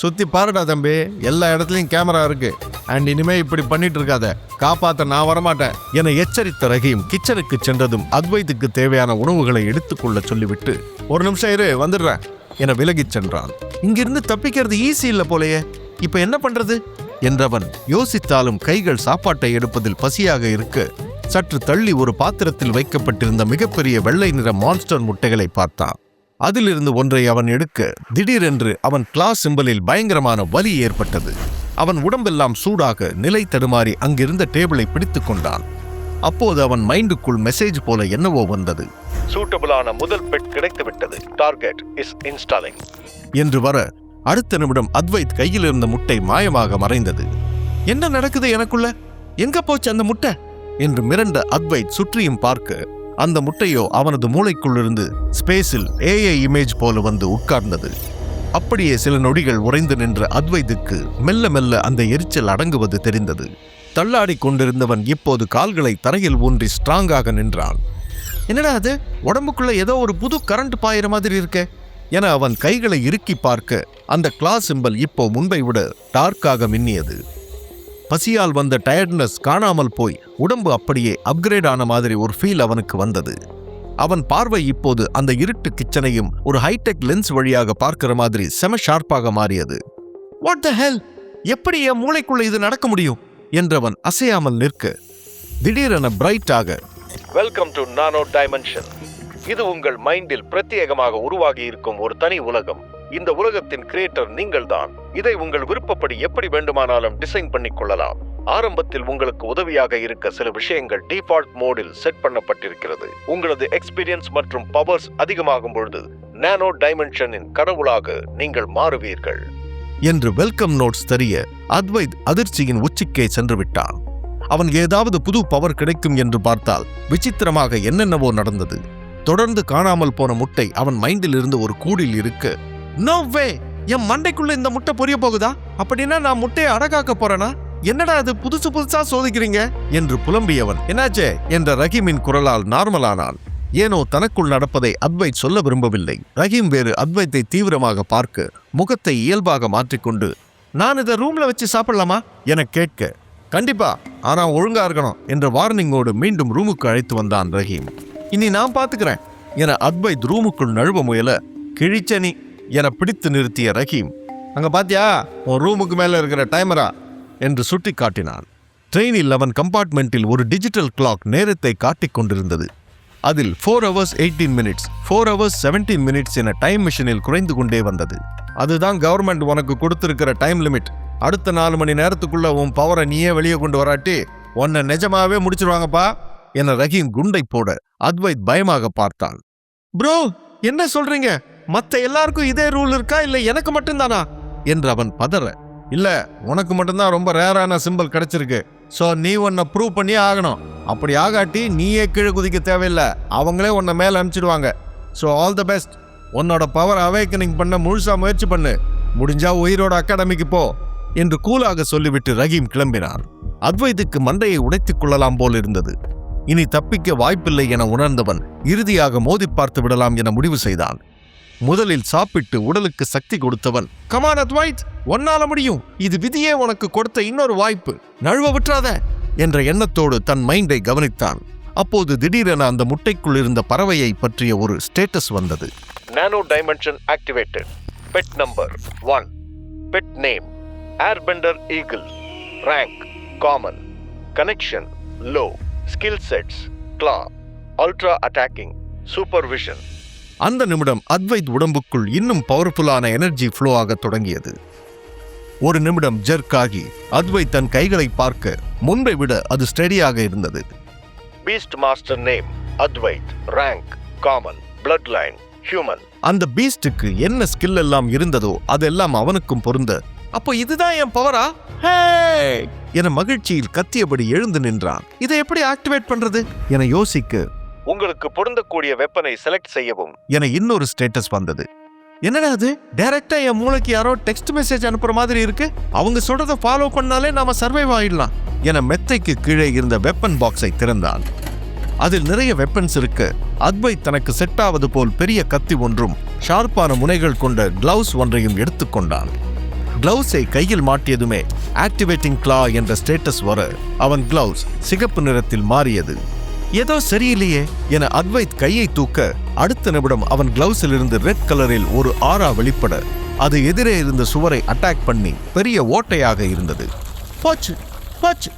சுத்தி பாருடா தம்பி, எல்லா இடத்துலயும் கேமரா இருக்கு, அண்ட் இனிமே இப்படி பண்ணிட்டு இருக்காத, காப்பாத்த நான் வரமாட்டேன் என எச்சரித்த ரஹீம் கிச்சனுக்கு சென்றதும் அத்வைத்துக்கு தேவையான உணவுகளை எடுத்துக்கொள்ள சொல்லிவிட்டு, ஒரு நிமிஷம் இரு வந்துடுறேன் என விலகிச் சென்றான். இங்கிருந்து தப்பிக்கிறது ஈஸி இல்ல போலையே, இப்ப என்ன பண்றது என்றவன் யோசித்தாலும் கைகள் சாப்பாட்டை எடுப்பதில் பசியாக இருக்க சற்று தள்ளி ஒரு பாத்திரத்தில் வைக்கப்பட்டிருந்த மிகப்பெரிய வெள்ளை நிற மான்ஸ்டர் முட்டைகளை பார்த்தான். அதிலிருந்து ஒன்றை அவன் எடுக்க திடீரென்று அவன் கிளாஸ் சிம்பலில் பயங்கரமான வலி ஏற்பட்டது. அவன் உடம்பெல்லாம் சூடாக நிலை தடுமாறி அங்கிருந்த டேபிளை பிடித்து கொண்டான். அப்போது அவன் மைண்டுக்குள் மெசேஜ் போல என்னவோ வந்தது. சூட்டபிளான முதல் பெட் கிடைத்துவிட்டது. டார்கெட் இஸ் இன்ஸ்டாலிங் என்று வர அடுத்த நிமிடம் அத்வைத் கையில் இருந்த முட்டை மாயமாக மறைந்தது. என்ன நடக்குது எனக்குள்ள? எங்க போச்சு அந்த முட்டை என்று மிரண்ட அத்வைத் சுற்றியும் பார்க்க அந்த முட்டையோ அவனது மூளைக்குள்ளிருந்து ஸ்பேஸில் AI இமேஜ் போல வந்து உட்கார்ந்தது. அப்படியே சில நொடிகள் உறைந்து நின்ற அத்வைத்துக்கு மெல்ல மெல்ல அந்த எரிச்சல் அடங்குவது தெரிந்தது. தள்ளாடி கொண்டிருந்தவன் இப்போது கால்களை தரையில் ஊன்றி ஸ்ட்ராங்காக நின்றான். என்னடா அது, உடம்புக்குள்ள ஏதோ ஒரு புது கரண்ட் பாயிற மாதிரி இருக்க என அவன் கைகளை இறுக்கி பார்க்க அந்த கிளாஸ் சிம்பல் இப்போ முன்பை விட டார்க்காக மின்னியது. பசியால் வந்த டயர்ட்னஸ் காணாமல் போய் உடம்பு அப்படியே அப்கிரேட் ஆன மாதிரி ஒரு ஃபீல் அவனுக்கு வந்தது. அவன் பார்வை இப்போது அந்த இருட்டு கிச்சனையும் ஒரு ஹைடெக் லென்ஸ் வழியாக பார்க்கிற மாதிரி செம ஷார்ப்பாக மாறியது. வாட் த ஹெல், எப்படி என் மூளைக்குள்ள இது நடக்க முடியும் என்றவன் அசையாமல் நிற்க திடீரென பிரைட்டாக, வெல்கம் டு நானோ டைமென்ஷன். இது உங்கள் மைண்டில் பிரத்யேகமாக உருவாகி இருக்கும் ஒரு தனி உலகம். இந்த உலகத்தின் கிரியேட்டர் நீங்கள் தான். இதை உங்கள் விருப்பப்படி எப்படி வேண்டுமானாலும் டிசைன் பண்ணி கொள்ளலாம். ஆரம்பத்தில் உங்களுக்கு உதவியாக இருக்க சில விஷயங்கள் டிஃபால்ட் மோடில் செட் பண்ணப்பட்டிருக்கிறது. உங்களது எக்ஸ்பீரியன்ஸ் மற்றும் பவர்ஸ் அதிகமாகும் பொழுது நானோ டைமென்ஷனின் கடவுளாக நீங்கள் மாறுவீர்கள் என்று வெல்கம் நோட்ஸ் தெரிய அத்வைத் அதிர்ச்சியின் உச்சிக்கே சென்று விட்டான். அவன் ஏதாவது புது பவர் கிடைக்கும் என்று பார்த்தால் விசித்திரமாக என்னென்னவோ நடந்தது. தொடர்ந்து காணாமல் போன முட்டை அவன் மைண்டில் இருந்து ஒரு கூடில் இருக்க, நோ வே, என் மண்டைக்குள்ள இந்த முட்டை பொரிய போகுதா? அப்படின்னா நான் முட்டையை அடகாக்க போறேனா? என்னடா அது புதுசு புதுசா சோதிக்கிறீங்க என்று புலம்பியவன் என்னாச்சே என்ற ரஹீமின் குரலால் நார்மலானான். ஏனோ தனக்குள் நடப்பதை அத்வைத் சொல்ல விரும்பவில்லை. ரஹீம் வேறு அத்வைத்தை தீவிரமாக பார்க்க முகத்தை இயல்பாக மாற்றிக்கொண்டு, நான் இதை ரூம்ல வச்சு சாப்பிடலாமா என கேட்க, கண்டிப்பா, ஆனா ஒழுங்கா இருக்கணும் என்ற வார்னிங்கோடு மீண்டும் ரூமுக்கு அழைத்து வந்தான் ரஹீம். இனி நான் பாத்துக்கிறேன் என அத்வைத் ரூமுக்குள் நழுவ முயல, கிழிச்சனி என பிடித்து நிறுத்திய ரஹீம், அங்க பாத்தியா உன் ரூமுக்கு மேல இருக்கிற டைமரா என்று சுட்டி காட்டினான். ட்ரெயினில் அவன் கம்பார்ட்மெண்ட்டில் ஒரு டிஜிட்டல் கிளாக் நேரத்தை காட்டிக் கொண்டிருந்தது. அதில் 4 hours 18 minutes, 4 hours 17 minutes என டைம் மிஷினில் குறைந்து கொண்டே வந்தது. அதுதான் கவர்மெண்ட் உனக்கு கொடுத்திருக்கிற டைம் லிமிட். அடுத்த 4 மணி நேரத்துக்குள்ள உன் பவரை நீயே வெளியே கொண்டு வராட்டி உன்னை நிஜமாவே முடிச்சிருவாங்கப்பா என ரஹீம் குண்டை போட அத்வைத் பயமாக பார்த்தான். ப்ரோ, என்ன சொல்றீங்க? மத்த எல்லாருக்கும் இதே ரூல் இருக்கா இல்ல எனக்கு மட்டும்தானா என்று அவன் பதற. இல்ல, உனக்கு மட்டும்தான் ரொம்ப ரேரான சிம்பல் கிடைச்சிருக்கு. சோ நீ உன்னை ப்ரூவ் பண்ணி ஆகணும். அப்படி ஆகாட்டி நீயே கீழே குதிக்க தேவையில்லை, அவங்களே உன்னை மேல அனுப்பிச்சிடுவாங்க. So all the best. உன்னோட பவர் அவேக்கனிங் பண்ண முழுசா முயற்சி பண்ணு. முடிஞ்சா உயிரோட அகாடமிக்கு போ என்று கூலாக சொல்லிவிட்டு ரஹீம் கிளம்பினார். அத்வைத்துக்கு மண்டையை உடைத்துக் கொள்ளலாம் போல் இருந்தது. இனி தப்பிக்க வாய்ப்பில்லை என உணர்ந்தவன் இறுதியாக மோதி பார்த்து விடலாம் என முடிவு செய்தான். முதலில் சாப்பிட்டு உடலுக்கு சக்தி கொடுத்தவன், கமான் அத்வைத், ஒன்னால முடியும், இது விதியே உனக்கு கொடுத்த இன்னொரு வாய்ப்பு, நழுவ விட்டுறாத என்ற எண்ணத்தோடு தன் மைண்டை கவனித்தான். அப்போது திடீரென அந்த முட்டைக்குள் இருந்த பறவையை பற்றிய ஒரு ஸ்டேட்டஸ் வந்தது. Nano dimension activated. Pet number 1. Pet name airbender eagle. Rank common. Connection low. Skill sets claw, ultra attacking, supervision. அந்த நிமிடம் அத்வைத் உடம்புக்குள் இன்னும் பவர்ஃபுல்லான எனர்ஜி ஃப்ளோ ஆக தொடங்கியது. ஒரு நிமிடம் ஜெர்க் ஆகி அத்வைத் தன் கைகளை பார்க்க முன்பை விட அது ஸ்டெடியாக இருந்தது. Beast master name Advait. Rank common. Blood line human. அந்த பீஸ்டுக்கு என்ன ஸ்கில் எல்லாம் இருந்ததோ அதெல்லாம் அவனுக்கும் பொருந்த, அப்போ இதுதான் என் பவரா என மகிழ்ச்சியில் கத்தியபடி எழுந்து நின்றான். இதை எப்படி ஆக்டிவேட் பண்றது என யோசிக்க, உங்களுக்கு பொருந்தக்கூடிய வெப்பனை செலக்ட் செய்யவும் என இன்னொரு ஸ்டேட்டஸ் வந்தது. என்னடா அது, டைரக்டா என் மூளைக்கு யாரோ டெக்ஸ்ட் மெசேஜ் அனுப்புற மாதிரி இருக்கு. அவங்க சொல்றதை ஃபாலோ பண்ணாலே நாம சர்வைவ் ஆயிடலாம் என மெத்தைக்கு கீழே இருந்த வெப்பன் பாக்ஸை திறந்தான். அதில் நிறைய வெப்பன்ஸ் இருக்க அத்வைத் தனக்கு செட் ஆவது போல் பெரிய கத்தி ஒன்றும் ஷார்ப்பான முனைகள் கொண்ட கிளவுஸ் ஒன்றையும் எடுத்துக்கொண்டான். கிளவுஸை கையில் மாட்டியதுமே ஆக்டிவேட்டிங் கிளா என்ற ஸ்டேட்டஸ் வர அவன் கிளவுஸ் சிகப்பு நிறத்தில் மாறியது. ஏதோ சரியில்லையே என அத்வைத் கையை தூக்க அடுத்த நிமிடம் அவன் கிளவுஸில் இருந்து ரெட் கலரில் ஒரு ஆரா வெளிப்பட அது எதிரே இருந்த சுவரை அட்டாக் பண்ணி பெரிய ஓட்டையாக இருந்தது. போச்சு போச்சு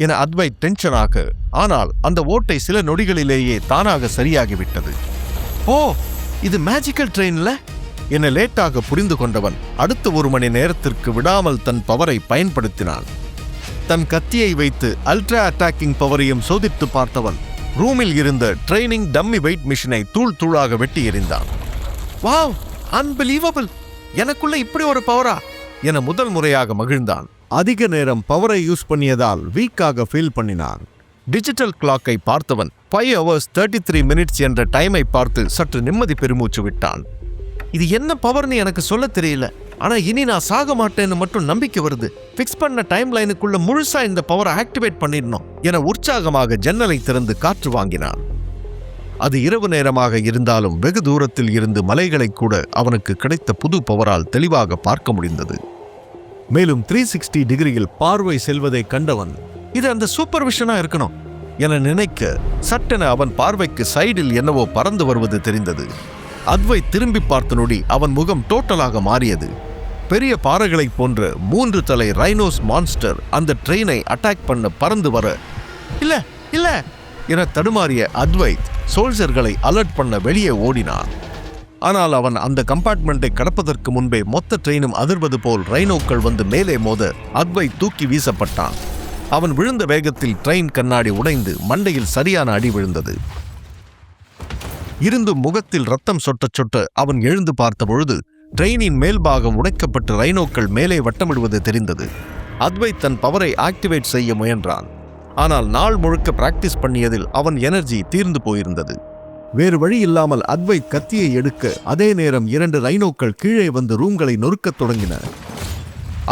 என அத்வைத் டென்ஷனாக, ஆனால் அந்த ஓட்டை சில நொடிகளிலேயே தானாக சரியாகிவிட்டது. ஓ, இது மேஜிக்கல் ட்ரெயின்ல என லேட்டாக புரிந்து கொண்டவன் அடுத்த 1 மணி நேரத்திற்கு விடாமல் தன் பவரை பயன்படுத்தினான். தன் கத்தியை வைத்து அல்ட்ரா அட்டாக்கிங் பவரையும் சோதித்து பார்த்தவன் ரூமில் இருந்த ட்ரைனிங் டம்மி வெயிட் மிஷினை தூள் தூளாக வெட்டி எறிந்தான். வாவ், அன்பிலீவபிள், எனக்குள்ள இப்படி ஒரு பவரா என முதல் முறையாக மகிழ்ந்தான். அதிக நேரம் பவரை யூஸ் பண்ணியதால் வீக்காக ஃபீல் பண்ணினான். டிஜிட்டல் கிளாக்கை பார்த்தவன் 5 hours 33 minutes என்ற டைமை பார்த்து சற்று நிம்மதி பெருமூச்சு விட்டான். இது என்ன பவர்னு எனக்கு சொல்ல தெரியல, ஆனா இனி நான் சாக மாட்டேன்னு மட்டும் நம்பிக்கை வருது. ஃபிக்ஸ் பண்ண டைம் லைனுக்குள்ள முழுசா இந்த பவரை ஆக்டிவேட் பண்ணிடணும் என உற்சாகமாக ஜன்னலை திறந்து காற்று வாங்கினான். அது இரவு நேரமாக இருந்தாலும் வெகு தூரத்தில் இருந்து மலைகளை கூட அவனுக்கு கிடைத்த புது பவரால் தெளிவாக பார்க்க முடிந்தது. மேலும் 360 டிகிரியில் பார்வை செல்வதை கண்டவன் இது அந்த சூப்பர் விஷனா இருக்கணும் என நினைக்க சட்டென அவன் பார்வைக்கு சைடில் என்னவோ பறந்து வருவது தெரிந்தது. அத்வைத் திரும்பி பார்த்த நொடி அவன் முகம் டோட்டலாக மாறியது. பெரிய பாறைகளைப் போன்ற 3 தலை ரைனோஸ் மான்ஸ்டர் அந்த ட்ரெயினை அட்டாக் பண்ண பறந்து வர இல்ல இல்ல என தடுமாறிய அத்வைத் சோல்ஜர்களை அலர்ட் பண்ண வெளியே ஓடினான். ஆனால் அவன் அந்த கம்பார்ட்மெண்ட்டை கடப்பதற்கு முன்பே மொத்த ட்ரெயினும் அதிர்வது போல் ரைனோக்கள் வந்து மேலே மோத அத்வைத் தூக்கி வீசப்பட்டான். அவன் விழுந்த வேகத்தில் ட்ரெயின் கண்ணாடி உடைந்து மண்டையில் சரியான அடி விழுந்தது. இருந்தும் முகத்தில் ரத்தம் சொட்ட சொட்ட அவன் எழுந்து பார்த்த பொழுது ட்ரெயினின் மேல்பாகம் உடைக்கப்பட்டு ரைனோக்கள் மேலே வட்டமிடுவது தெரிந்தது. அத்வைத் தன் பவரை ஆக்டிவேட் செய்ய முயன்றான். ஆனால் நாள் முழுக்க பிராக்டிஸ் பண்ணியதில் அவன் எனர்ஜி தீர்ந்து போயிருந்தது. வேறு வழி இல்லாமல் அத்வைத் கத்தியை எடுக்க அதே நேரம் 2 ரைனோக்கள் கீழே வந்து ரூம்களை நொறுக்கத் தொடங்கின.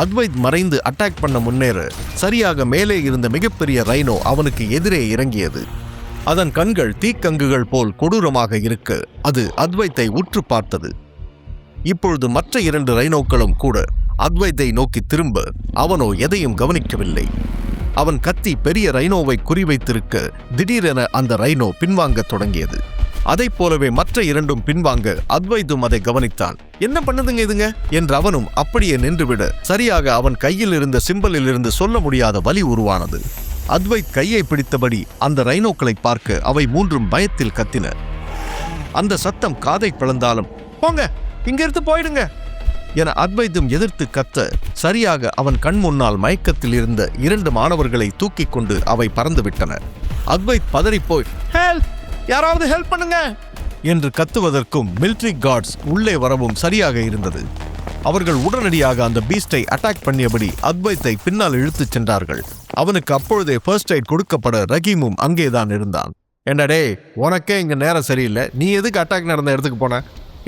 அத்வைத் மறைந்து அட்டாக் பண்ண முன்னேற சரியாக மேலே இருந்த மிகப்பெரிய ரைனோ அவனுக்கு எதிரே இறங்கியது. அதன் கண்கள் தீக்கங்குகள் போல் கொடூரமாக இருக்க அது அத்வைத்தை உற்று பார்த்தது. இப்பொழுது மற்ற 2 ரைனோக்களும் கூட அத்வைத்தை நோக்கி திரும்ப அவனோ எதையும் கவனிக்கவில்லை. அவன் கத்தி பெரிய ரைனோவை குறிவைத்திருக்க திடீரென அந்த ரைனோ பின்வாங்க தொடங்கியது. அதைப் போலவே மற்ற 2ம் பின்வாங்க அத்வைத்தும் அதை கவனித்தான். என்ன பண்ணுதுங்க இதுங்க என்று அவனும் அப்படியே நின்றுவிட சரியாக அவன் கையில் இருந்த சிம்பலில் இருந்து சொல்ல முடியாத வலி உருவானது. அத்வைத் கையை பிடித்தபடி அந்த ரைனோக்களை பார்க்க அவை 3ம் பயத்தில் கத்தின. அந்த சத்தம் காதை பிளந்தாலும் போங்க இங்கிருந்து போயிடுங்க என அத்வைத்தும் எதிர்த்து கத்த சரியாக அவன் கண் முன்னால் மயக்கத்தில் இருந்த 2 மாணவர்களை தூக்கி கொண்டு அவை பறந்துவிட்டன. அத்வைத் பதறிப்போய் ஹெல்ப், யாராவது ஹெல்ப் பண்ணுங்க என்று கத்துவதற்கும் மிலிட்டரி கார்ட்ஸ் உள்ளே வரவும் சரியாக இருந்தது. அவர்கள் உடனடியாக அந்த பீஸ்டை அட்டாக் பண்ணியபடி அத்வைத்தை பின்னால் இழுத்துச் சென்றார்கள். அவனுக்கு அப்பொழுதே ஃபர்ஸ்ட் எய்ட் கொடுக்கப்பட ரஹீமும் அங்கேதான் இருந்தான். என்னடே, உனக்கே இங்க நேரம் சரியில்லை, நீ எதுக்கு அட்டாக் நடந்த இடத்துக்கு போன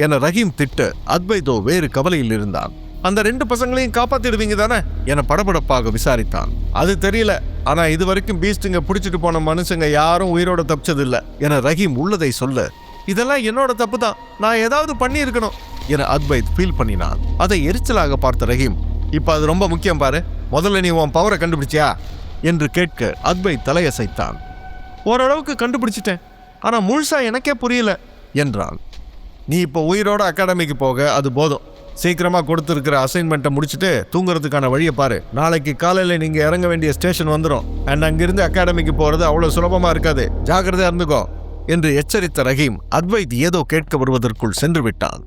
என ரஹீம் திட்ட அத்வைதோ வேறு கவலையில் இருந்தான். அந்த 2 பசங்களையும் காப்பாத்திடுவீங்க தானே என படபடப்பாக விசாரித்தான். அது தெரியல, ஆனா இதுவரைக்கும் பீஸ்டுங்க பிடிச்சிட்டு போன மனுஷங்க யாரும் உயிரோட தப்பிச்சதில்லை என ரஹீம் உள்ளதை சொல்ல இதெல்லாம் என்னோட தப்பு தான், நான் ஏதாவது பண்ணி இருக்கணும் என அத்வைத் ஃபீல் பண்ணினான். அதை எரிச்சலாக பார்த்த ரஹீம், இப்ப அது ரொம்ப முக்கியம் பாரு, முதல்ல நீ உன் பவரை கண்டுபிடிச்சியா என்று கேட்க அத்வைத் தலையசைத்தான். ஓரளவுக்கு கண்டுபிடிச்சிட்டேன், ஆனா முழுசா எனக்கே புரியல என்றான். நீ இப்போ உயிரோட அகாடமிக்கு போக அது போதும். சீக்கிரமா கொடுத்துருக்கிற அசைன்மெண்ட்டை முடிச்சுட்டு தூங்குறதுக்கான வழியை பாரு. நாளைக்கு காலையில நீங்க இறங்க வேண்டிய ஸ்டேஷன் வந்துடும். அண்ட் அங்கிருந்து அகாடமிக்கு போறது அவ்வளவு சுலபமா இருக்காது, ஜாக்கிரதையா இருந்துக்கோ என்று எச்சரித்த ரஹீம் அத்வைத் ஏதோ கேட்க வருவதற்குள் சென்று விட்டான்.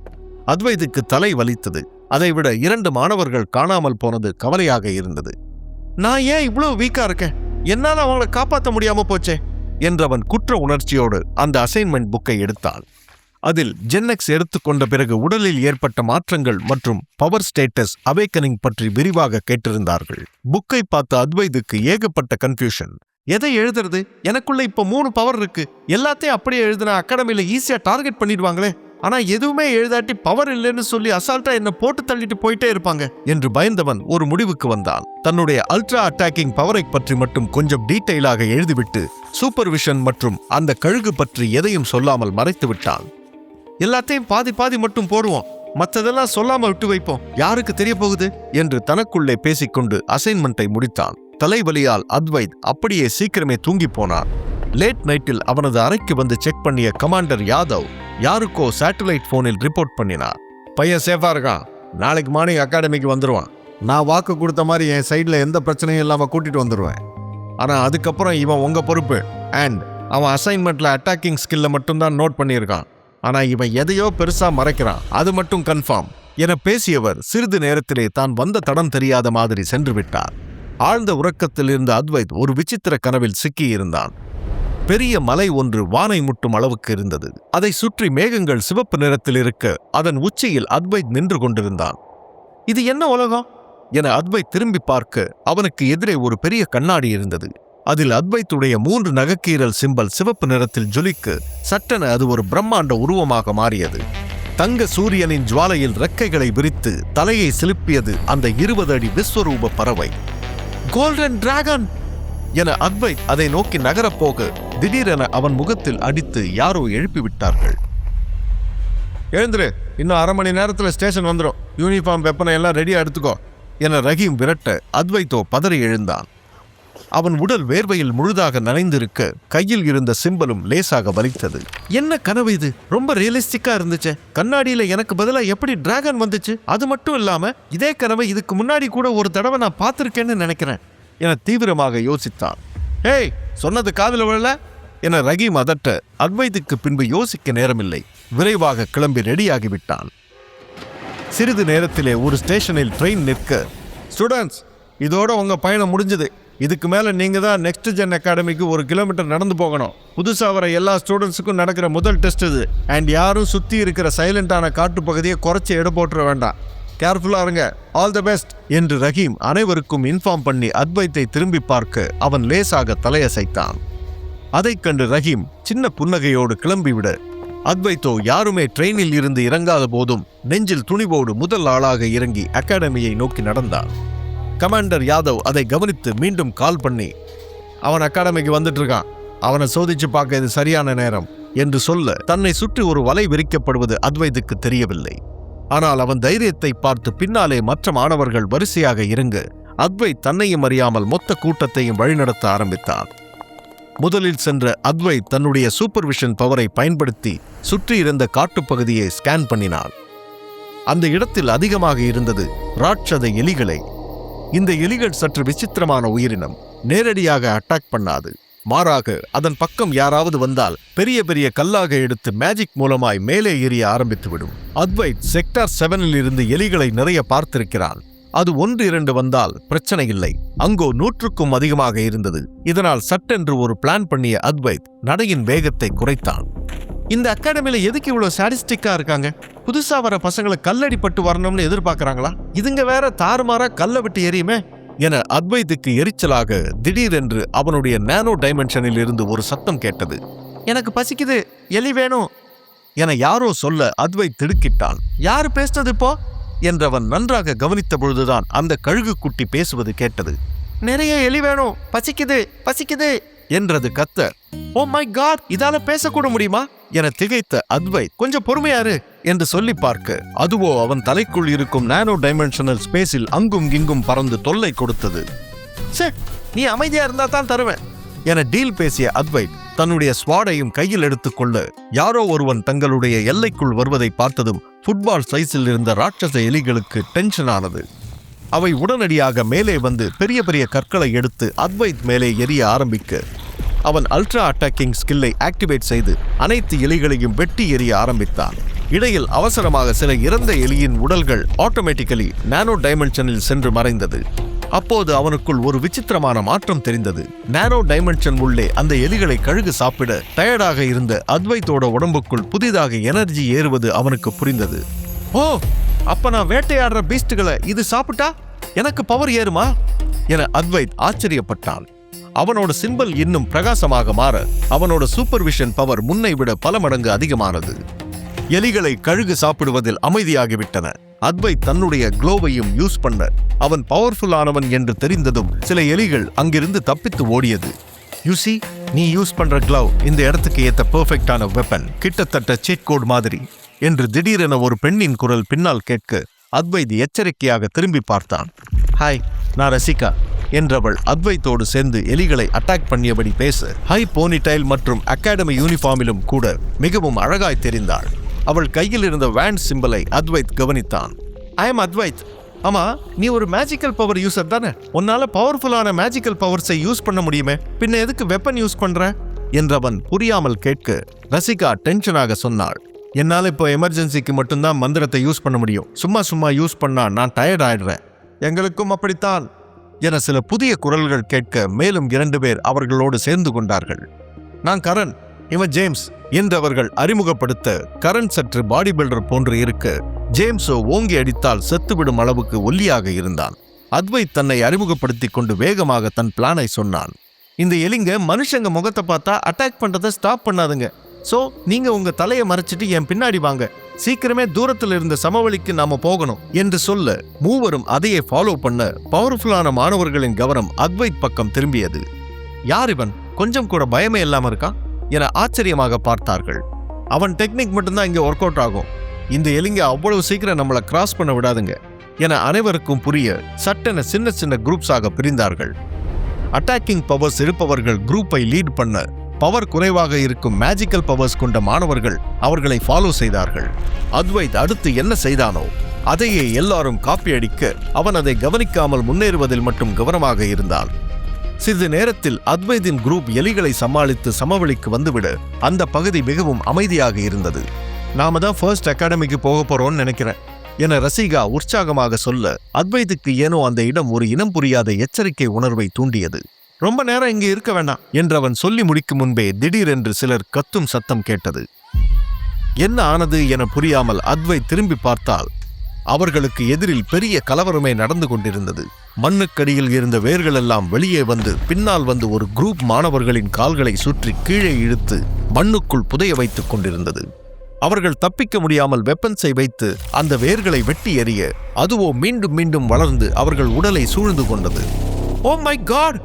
அத்வைத்துக்கு தலை வலித்தது. அதைவிட 2 மாணவர்கள் காணாமல் போனது கவலையாக இருந்தது. நான் ஏன் இவ்வளவு வீக்கா இருக்கேன், என்னால அவங்களை காப்பாற்ற முடியாம போச்சே என்றவன் குற்ற உணர்ச்சியோடு அந்த அசைன்மெண்ட் புக்கை எடுத்தான். அதில் ஜென்னெக்ஸ் எடுத்துக்கொண்ட பிறகு உடலில் ஏற்பட்ட மாற்றங்கள் மற்றும் பவர் ஸ்டேட்டஸ் அவேக்கனிங் பற்றி விரிவாக கேட்டிருந்தார்கள். புக்கை பார்த்த அத்வைத்துக்கு ஏகப்பட்ட கன்ஃபியூஷன். எதை எழுதுறது, எனக்குள்ள இப்ப 3 பவர் இருக்கு, எல்லாத்தையும் அப்படியே எழுதுனா அகாடமியில ஈஸியா டார்கெட் பண்ணிடுவாங்களே, ஆனா எதுவுமே எழுதாட்டி பவர் இல்லைன்னு சொல்லி அசால்ட்டா என்ன போட்டு தள்ளிட்டு போயிட்டே இருப்பாங்க என்று பயந்தவன் ஒரு முடிவுக்கு வந்தான். தன்னுடைய அல்ட்ரா அட்டாக்கிங் பவரை பற்றி மட்டும் கொஞ்சம் டீட்டெயிலாக எழுதிவிட்டு சூப்பர்விஷன் மற்றும் அந்த கழுகு பற்றி எதையும் சொல்லாமல் மறைத்து விட்டான். எல்லாத்தையும் பாதி பாதி மட்டும் போடுவோம், மற்றதெல்லாம் சொல்லாம விட்டு வைப்போம், யாருக்கு தெரிய போகுது என்று தனக்குள்ளே பேசிக்கொண்டு அசைன்மெண்ட்டை முடித்தான். தலைவலியால் அத்வைத் அப்படியே சீக்கிரமே தூங்கி போனான். லேட் நைட்டில் அவனது அறைக்கு வந்து செக் பண்ணிய கமாண்டர் யாதவ் யாருக்கோ சேட்டலைட் போனில் ரிப்போர்ட் பண்ணினார். பையன் சேஃபா இருக்கான், நாளைக்கு மார்னிங் அகாடமிக்கு வந்துடுவான். நான் வாக்கு கொடுத்த மாதிரி என் சைடில் எந்த பிரச்சனையும் இல்லாமல் கூட்டிட்டு வந்துடுவேன். ஆனால் அதுக்கப்புறம் இவன் உங்க பொறுப்பு. அண்ட் அவன் அசைன்மெண்ட்ல அட்டாக்கிங் ஸ்கில்ல மட்டும்தான் நோட் பண்ணியிருக்கான். ஆனா இவன் எதையோ பெருசா மறைக்கிறான், அது மட்டும் கன்ஃபார்ம் என பேசியவர் சிறிது நேரத்திலே தான் வந்த தடம் தெரியாத மாதிரி சென்று விட்டார். ஆழ்ந்த உறக்கத்தில் இருந்த அத்வைத் ஒரு விசித்திர கனவில் சிக்கியிருந்தான். பெரிய மலை ஒன்று வானை முட்டும் அளவுக்கு இருந்தது. அதை சுற்றி மேகங்கள் சிவப்பு நிறத்தில் இருக்க அதன் உச்சியில் அத்வைத் நின்று கொண்டிருந்தான். இது என்ன உலகம் என அத்வைத் திரும்பி பார்க்க அவனுக்கு எதிரே ஒரு பெரிய கண்ணாடி இருந்தது. அதில் அத்வைத்துடைய 3 நகக்கீரல் சிம்பல் சிவப்பு நிறத்தில் ஜொலிக்க சட்டென அது ஒரு பிரம்மாண்ட உருவமாக மாறியது. தங்க சூரியனின் ஜுவாலையில் ரெக்கைகளை விரித்து தலையை சிலுப்பியது அந்த 20 அடி விஸ்வரூப பறவை. கோல்டன் டிராகன் என அத்வைத் அதை நோக்கி நகரப்போக திடீரென அவன் முகத்தில் அடித்து யாரோ எழுப்பிவிட்டார்கள். எழுந்துரு, இன்னும் 1/2 மணி நேரத்தில் ஸ்டேஷன் வந்துடும், யூனிஃபார்ம் வெப்பனை எல்லாம் ரெடியா எடுத்துக்கோ என ரஹீம் விரட்ட அத்வைத்தோ பதறி எழுந்தான். அவன் உடல் வேர்வையில் முழுதாக நனைந்திருக்க கையில் இருந்த சிம்பலும் லேசாக வலித்தது. என்ன கனவு இது? ரொம்ப ரியலிஸ்டிக்கா இருந்துச்சு. கண்ணாடியில எனக்கு பதிலா எப்படி டிராகன் வந்துச்சு? அது மட்டும் இல்லாம இதே கனவை இதுக்கு முன்னாடி கூட ஒரு தடவை நான் பார்த்திருக்கேன்னு நினைக்கிறேன் என தீவிரமாக யோசித்தான். ஏய், சொன்னது காதுல விழல என ரஹீம் அதட்ட அத்வைத்துக்கு பின்பு யோசிக்க நேரமில்லை. விரைவாக கிளம்பி ரெடியாகிவிட்டான். சிறிது நேரத்திலே ஒரு ஸ்டேஷனில் ட்ரெயின் நிற்க, ஸ்டூடெண்ட்ஸ், இதோட உங்க பயணம் முடிஞ்சது. இதுக்கு மேல நீங்க தான் நெக்ஸ்ட் ஜென் அகாடமிக்கு 1 கிலோமீட்டர் நடந்து போகணும். புதுசா வர எல்லா ஸ்டூடெண்ட்ஸுக்கும் நடக்கிற முதல் டெஸ்ட் இது. அண்ட் யாரும் சுத்தி இருக்கிற சைலண்டான காட்டு பகுதியை குறைச்சி எடை போட்டுற வேண்டாம். கேர்ஃபுல்லா இருங்க. ஆல் தி பெஸ்ட் என்று ரஹீம் அனைவருக்கும் இன்ஃபார்ம் பண்ணி அத்வைத்தை திரும்பி பார்க்க அவன் லேசாக தலையசைத்தான். அதைக் கண்டு ரஹீம் சின்ன புன்னகையோடு கிளம்பிவிட அத்வைத்தோ யாருமே ட்ரெயினில் இருந்து இறங்காத போதும் நெஞ்சில் துணிவோடு முதல் ஆளாக இறங்கி அகாடமியை நோக்கி நடந்தான். கமாண்டர் யாதவ் அதை கவனித்து மீண்டும் கால் பண்ணி, அவன் அகாடமிக்கு வந்துட்டு இருக்கான், அவனை சோதிச்சு பார்க்க இது சரியான நேரம் என்று சொல்ல தன்னை சுற்றி ஒரு வலை விரிக்கப்படுவது அத்வைத்துக்கு தெரியவில்லை. ஆனால் அவன் தைரியத்தை பார்த்து பின்னாலே மற்ற மாணவர்கள் வரிசையாக இறங்க அத்வைத் தன்னையும் அறியாமல் மொத்த கூட்டத்தையும் வழிநடத்த ஆரம்பித்தான். முதலில் சென்ற அத்வைத் தன்னுடைய சூப்பர்விஷன் பவரை பயன்படுத்தி சுற்றி இருந்த காட்டுப்பகுதியை ஸ்கேன் பண்ணினான். அந்த இடத்தில் அதிகமாக இருந்தது ராட்சத எலிகளை. இந்த எலிகள் சற்று விசித்திரமான உயிரினம். நேரடியாக அட்டாக் பண்ணாது, மாறாக அதன் பக்கம் யாராவது வந்தால் பெரிய பெரிய கல்லாக எடுத்து மேஜிக் மூலமாய் மேலே எறிய ஆரம்பித்துவிடும். அத்வைத் செக்டார் 7இல் இருந்து எலிகளை நிறைய பார்த்திருக்கிறான். அது 1-2 வந்தால் பிரச்சனை இல்லை. அங்கோ 100க்கும் அதிகமாக இருந்தது. இதனால் சட்டென்று ஒரு பிளான் பண்ணிய அத்வைத் நடையின் வேகத்தை குறைத்தான். இந்த அகாடமியில எதுக்கு இவ்வளவு சாடிஸ்டிக்கா இருக்காங்க? புதுசா வர பசங்களை கல்லடிப்பட்டு வரணும்னு எதிர்பார்க்கறாங்களா? இதுங்க வேற தாறுமாறா கல்ல விட்டு எரியுமே என அத்வைத்துக்கு எரிச்சலாக திடீரென்று அவனுடைய நானோ டைமென்ஷனில் இருந்து ஒரு சத்தம் கேட்டது. எனக்கு பசிக்குது, எலி வேணும் என யாரோ சொல்ல அத்வைத் திடுக்கிட்டான். யாரு பேசுனது இப்போ என்றவன் நன்றாக கவனித்த பொழுதுதான் அந்த கழுகு குட்டி பேசுவது கேட்டது. நிறைய எலி வேணும், பசிக்குது பசிக்குது என்றது கத்த. ஓ மை காட், இதால பேசக்கூட முடியுமா என திகைத்த அத்வைத் கொஞ்சம் பொறுமையாரு என்று சொல்லி பார்க்க அதுவோ அவன் தலைக்குள் இருக்கும் நானோ டைமென்ஷனல் ஸ்பேஸில் அங்கும் இங்கும் பறந்து தொல்லை கொடுத்தது. சே, நீ அமைதியா இருந்தா தான் தருவேன் என டீல் பேசிய அத்வைத் தன்னுடைய ஸ்வாடையும் கையில் எடுத்துக்கொள்ள யாரோ ஒருவன் தங்களுடைய எல்லைக்குள் வருவதை பார்த்ததும் ஃபுட்பால் சைஸில் இருந்த ராட்சச எலிகளுக்கு டென்ஷன் ஆனது. அவை உடனடியாக மேலே வந்து பெரிய பெரிய கற்களை எடுத்து அத்வைத் மேலே எரிய ஆரம்பிக்க அவன் அல்ட்ரா அட்டாக்கிங் ஸ்கில்லை ஆக்டிவேட் செய்து அனைத்து எலிகளையும் வெட்டி எறிய ஆரம்பித்தான். இடையில் அவசரமாக சில இறந்த எலியின் உடல்கள் ஆட்டோமேட்டிக்கலி நானோ டைமென்ஷனில் சென்று மறைந்தது. அப்போது அவனுக்குள் ஒரு விசித்திரமான மாற்றம் தெரிந்தது. நானோ டைமென்ஷன் உள்ளே அந்த எலிகளை கழுகு சாப்பிட டயர்டாக இருந்த அத்வைத்தோட உடம்புக்குள் புதிதாக எனர்ஜி ஏறுவது அவனுக்கு புரிந்தது. ஓ, அப்ப நான் வேட்டையாடுற பீஸ்டுகளை இது சாப்பிட்டா எனக்கு பவர் ஏறுமா என அத்வைத் ஆச்சரியப்பட்டான். அவனோட சிம்பல் இன்னும் பிரகாசமாக மாற அவனோட சூப்பர்விஷன் பவர் முன்னை விட பல மடங்கு அதிகமானது. எலிகளை கழுகு சாப்பிடுவதில் அமைதியாகிவிட்டன. அத்வைத் தன்னுடைய க்ளோவையும் யூஸ் பண்ண அவன் பவர்ஃபுல்லானவன் என்று தெரிந்ததும் சில எலிகள் அங்கிருந்து தப்பித்து ஓடியது. யூசி, நீ யூஸ் பண்ற க்ளவ் இந்த இடத்துக்கு ஏத்த பெர்ஃபெக்டான வெப்பன், கிட்டத்தட்ட சீட் கோட் மாதிரி என்று திடீரென ஒரு பெண்ணின் குரல் பின்னால் கேட்க அத்வைத் எச்சரிக்கையாக திரும்பி பார்த்தான். ஹாய், நான் ரசிகா என்றவள் அத்வைத்தோடு சேர்ந்து எலிகளை அட்டாக் பண்ணியபடி பேச ஹை போனிடைல் மற்றும் அகாடமி யூனிஃபார்மிலும் கூட மிகவும் அழகாய் தெரிந்தாள். அவள் கையில் இருந்த want சிம்பலை Advait கவனித்தான். I am Advait. ஆமா, நீ ஒரு மேஜிக்கல் பவர் யூசர் தானே? உன்னால பவர்ஃபுல்லான மேஜிக்கல் பவர்ஸை யூஸ் பண்ண முடியுமே, பின்ன எதுக்கு வெப்பன் யூஸ் பண்ற என்றவன் புரியாமல் கேட்க ரசிகா டென்ஷனாக சொன்னாள். என்னால் இப்போ எமர்ஜென்சிக்கு மட்டும்தான் மந்திரத்தை யூஸ் பண்ண முடியும். சும்மா யூஸ் பண்ணா நான் டயர்ட் ஆயிடுறேன். எங்களுக்கும் அப்படித்தான் என சில புதிய குரல்கள் கேட்க மேலும் 2 பேர் அவர்களோடு சேர்ந்து கொண்டார்கள். நான் கரண், இவன் ஜேம்ஸ் என்று அவர்கள் அறிமுகப்படுத்த, கரண் சற்று பாடி பில்டர் போன்று இருக்க, ஜேம்ஸோ ஓங்கி அடித்தால் செத்துவிடும் அளவுக்கு ஒல்லியாக இருந்தான். அத்வைத் தன்னை அறிமுகப்படுத்தி கொண்டு வேகமாக தன் பிளானை சொன்னான். இந்த எலிங்க மனுஷங்க முகத்தை பார்த்தா அட்டாக் பண்றதை ஸ்டாப் பண்ணாதுங்க. சோ நீங்க உங்க தலையை மறைச்சிட்டு என் பின்னாடி வாங்க, சீக்கிரமே தூரத்தில் இருந்த சமவெளிக்கு நாம போகணும் என்று சொல்ல, மூவரும் அதையே ஃபாலோ பண்ண பவர்ஃபுல்லான மாணவர்களின் கவனம் அத்வைத் பக்கம் திரும்பியது. யார் இவன், கொஞ்சம் கூட பயமே இல்லாம இருக்கான் என ஆச்சரியமாக பார்த்தார்கள். அவன் டெக்னிக் மட்டும்தான் இங்க ஒர்க் அவுட் ஆகும். இந்த எலிங்க அவ்வளவு சீக்கிரம் நம்மளை கிராஸ் பண்ண விடாதுங்க என அனைவருக்கும் புரிய சட்டென சின்ன குரூப்ஸாக பிரிந்தார்கள். அட்டாக்கிங் பவர்ஸ் இருப்பவர்கள் குரூப்பை லீட் பண்ண, பவர் குறைவாக இருக்கும் மேஜிக்கல் பவர்ஸ் கொண்ட மாணவர்கள் அவர்களை ஃபாலோ செய்தார்கள். அத்வைத் அடுத்து என்ன செய்தானோ அதையே எல்லாரும் காப்பி அடிக்க, அவன் அதை கவனிக்காமல் முன்னேறுவதில் மட்டும் கவனமாக இருந்தான். சிறிது நேரத்தில் அத்வைத்தின் குரூப் எலிகளை சமாளித்து சமவெளிக்கு வந்துவிட அந்த பகுதி மிகவும் அமைதியாக இருந்தது. நாம தான் ஃபர்ஸ்ட் அகாடமிக்கு போக போறோம்னு நினைக்கிறேன் என ரசிகா உற்சாகமாக சொல்ல, அத்வைத்துக்கு ஏனோ அந்த இடம் ஒரு இனம் புரியாத எச்சரிக்கை உணர்வை தூண்டியது. ரொம்ப நேரம் இங்கே இருக்க வேண்டாம் என்று அவன் சொல்லி முடிக்கும் முன்பே திடீரென்று சிலர் கத்தும் சத்தம் கேட்டது. என்ன ஆனது என புரியாமல் அத்வைத் திரும்பி பார்த்தால் அவர்களுக்கு எதிரில் பெரிய கலவரமே நடந்து கொண்டிருந்தது. மண்ணுக்கடியில் இருந்த வேர்கள் எல்லாம் வெளியே வந்து பின்னால் வந்து ஒரு குரூப் மாணவர்களின் கால்களை சுற்றி கீழே இழுத்து மண்ணுக்குள் புதைய வைத்துக் கொண்டிருந்தது. அவர்கள் தப்பிக்க முடியாமல் வெப்பன்ஸை வைத்து அந்த வேர்களை வெட்டி எறிய, அதுவோ மீண்டும் மீண்டும் வளர்ந்து அவர்கள் உடலை சூழ்ந்து கொண்டது. ஓ மை காட்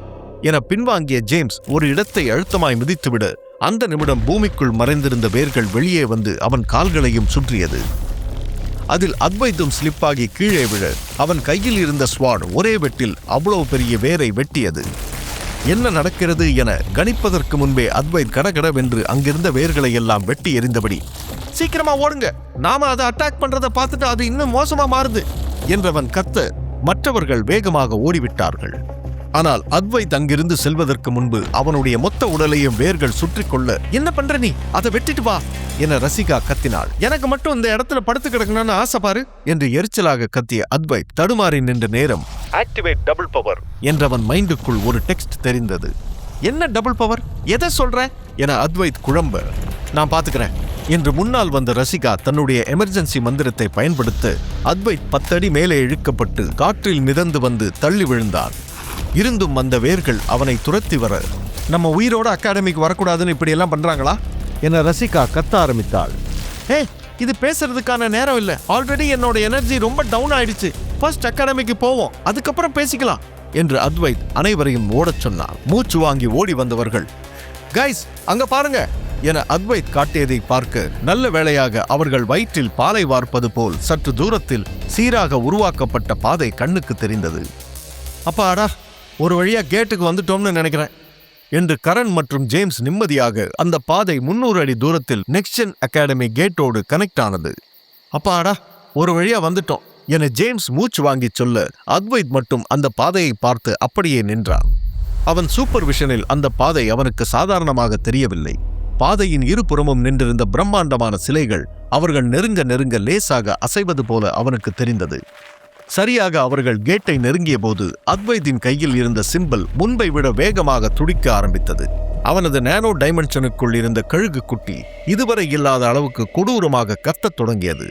என பின்வாங்கிய ஜேம்ஸ் ஒரு இடத்தை அழுத்தமாய் மிதித்துவிட, அந்த நிமிடம் பூமிக்குள் மறைந்திருந்த வேர்கள் வெளியே வந்து அவன் கால்களையும் சுற்றியது. அதில் அத்வைத்தும் ஸ்லிப்பாகி கீழே விழ, அவன் கையில் இருந்த ஸ்வாட் ஒரே வெட்டில் அவ்வளவு பெரிய வேரை வெட்டியது. என்ன நடக்கிறது என கணிப்பதற்கு முன்பே அத்வைத் கடகடவென்று அங்கிருந்த வேர்களை எல்லாம் வெட்டி எறிந்தபடி, சீக்கிரமா ஓடுங்க, நாம அதை அட்டாக் பண்றதை பார்த்துட்டு அது இன்னும் மோசமா மாறுது என்றவன் கத்த, மற்றவர்கள் வேகமாக ஓடிவிட்டார்கள். ஆனால் அத்வைத் அங்கிருந்து செல்வதற்கு முன்பு அவனுடைய மொத்த உடலையும் வேர்கள் சுற்றி கொள்ள, என்ன பண்ற நீ, அதை வெட்டிட்டு வா என ரசிகா கத்தினாள். எனக்கு மட்டும் இந்த இடத்துல படுத்து கிடக்கணும்னு ஆசை பாரு என்று எரிச்சலாக கத்திய அத்வைத் தடுமாறி நின்ற நேரம், ஆக்டிவேட் டபுள் பவர் என்றவன் மைண்டுக்குள் ஒரு டெக்ஸ்ட் தெரிந்தது. என்ன டபுள் பவர், எதை சொல்ற என அத்வைத் குழம்ப, நான் பாத்துக்கிறேன் என்று முன்னால் வந்த ரசிகா தன்னுடைய எமர்ஜென்சி மந்திரத்தை பயன்படுத்த, அத்வைத் 10 அடி மேலே இழுக்கப்பட்டு காற்றில் மிதந்து வந்து தள்ளி விழுந்தான். இருந்தும் அந்த வேர்கள் அவனை துரத்தி வர, நம்ம உயிரோட அகாடமிக்கு வரக்கூடாதுன்னு இப்படி எல்லாம் பண்றாங்களா என ரசிகா கத்த ஆரம்பித்தாள். இது பேசுறதுக்கான நேரம் இல்லை, ஆல்ரெடி என்னோட எனர்ஜி ரொம்ப டவுன் ஆயிடுச்சு, ஃபர்ஸ்ட் அகாடமிக்கு போவோம், அதுக்கப்புறம் பேசிக்கலாம் என்று அத்வைத் அனைவரையும் ஓடச் சொன்னான். மூச்சு வாங்கி ஓடி வந்தவர்கள், கைஸ் அங்க பாருங்க என அத்வைத் காட்டியதை பார்க்க, நல்ல வேளையாக அவர்கள் வயிற்றில் பாலை வார்ப்பது போல் சற்று தூரத்தில் சீராக உருவாக்கப்பட்ட பாதை கண்ணுக்கு தெரிந்தது. அப்பாடா, ஒரு வழியா கேட்டுக்கு வந்துட்டோம்னு நினைக்கிறேன் என்று கரண் மற்றும் ஜேம்ஸ் நிம்மதியாக அந்த பாதை 300 அடி தூரத்தில் நெக்ஸ்ட் ஜென் அகாடமி கேட்டோடு கனெக்ட் ஆனது. அப்பாடா, ஒரு வழியா வந்துட்டோம் என ஜேம்ஸ் மூச்சு வாங்கி சொல்ல, அத்வைத் மட்டும் அந்த பாதையை பார்த்து அப்படியே நின்றான். அவன் சூப்பர் விஷனில் அந்த பாதை அவனுக்கு சாதாரணமாக தெரியவில்லை. பாதையின் இருபுறமும் நின்றிருந்த பிரம்மாண்டமான சிலைகள் அவர்கள் நெருங்க நெருங்க லேசாக அசைவது போல அவனுக்கு தெரிந்தது. சரியாக அவர்கள் கேட்டை நெருங்கிய போது அத்வைத்தின் கையில் இருந்த சிம்பல் முன்பை விட வேகமாக துடிக்க ஆரம்பித்தது. அவனது நானோ டைமென்ஷனுக்குள் இருந்த கழுகு குட்டி இதுவரை இல்லாத அளவுக்கு கொடூரமாக கத்தத் தொடங்கியது.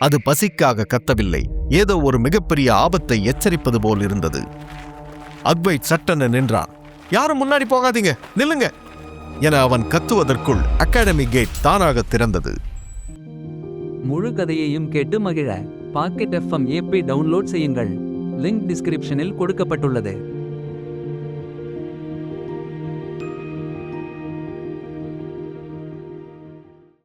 அது பசிக்காக கத்தவில்லை, ஏதோ ஒரு மிகப்பெரிய ஆபத்தை எச்சரிப்பது போல் இருந்தது. அத்வைத் சட்டென நின்றான். யாரும் முன்னாடி போகாதீங்க, நில்லுங்க என அவன் கத்துவதற்குள் அகாடமி கேட் தானாக திறந்தது. முழு கதையையும் கேட்டு மகிழ பாக்கெட் FM ஆப்பை டவுன்லோட் செய்யுங்கள். லிங்க் டிஸ்கிரிப்ஷனில் கொடுக்கப்பட்டுள்ளது.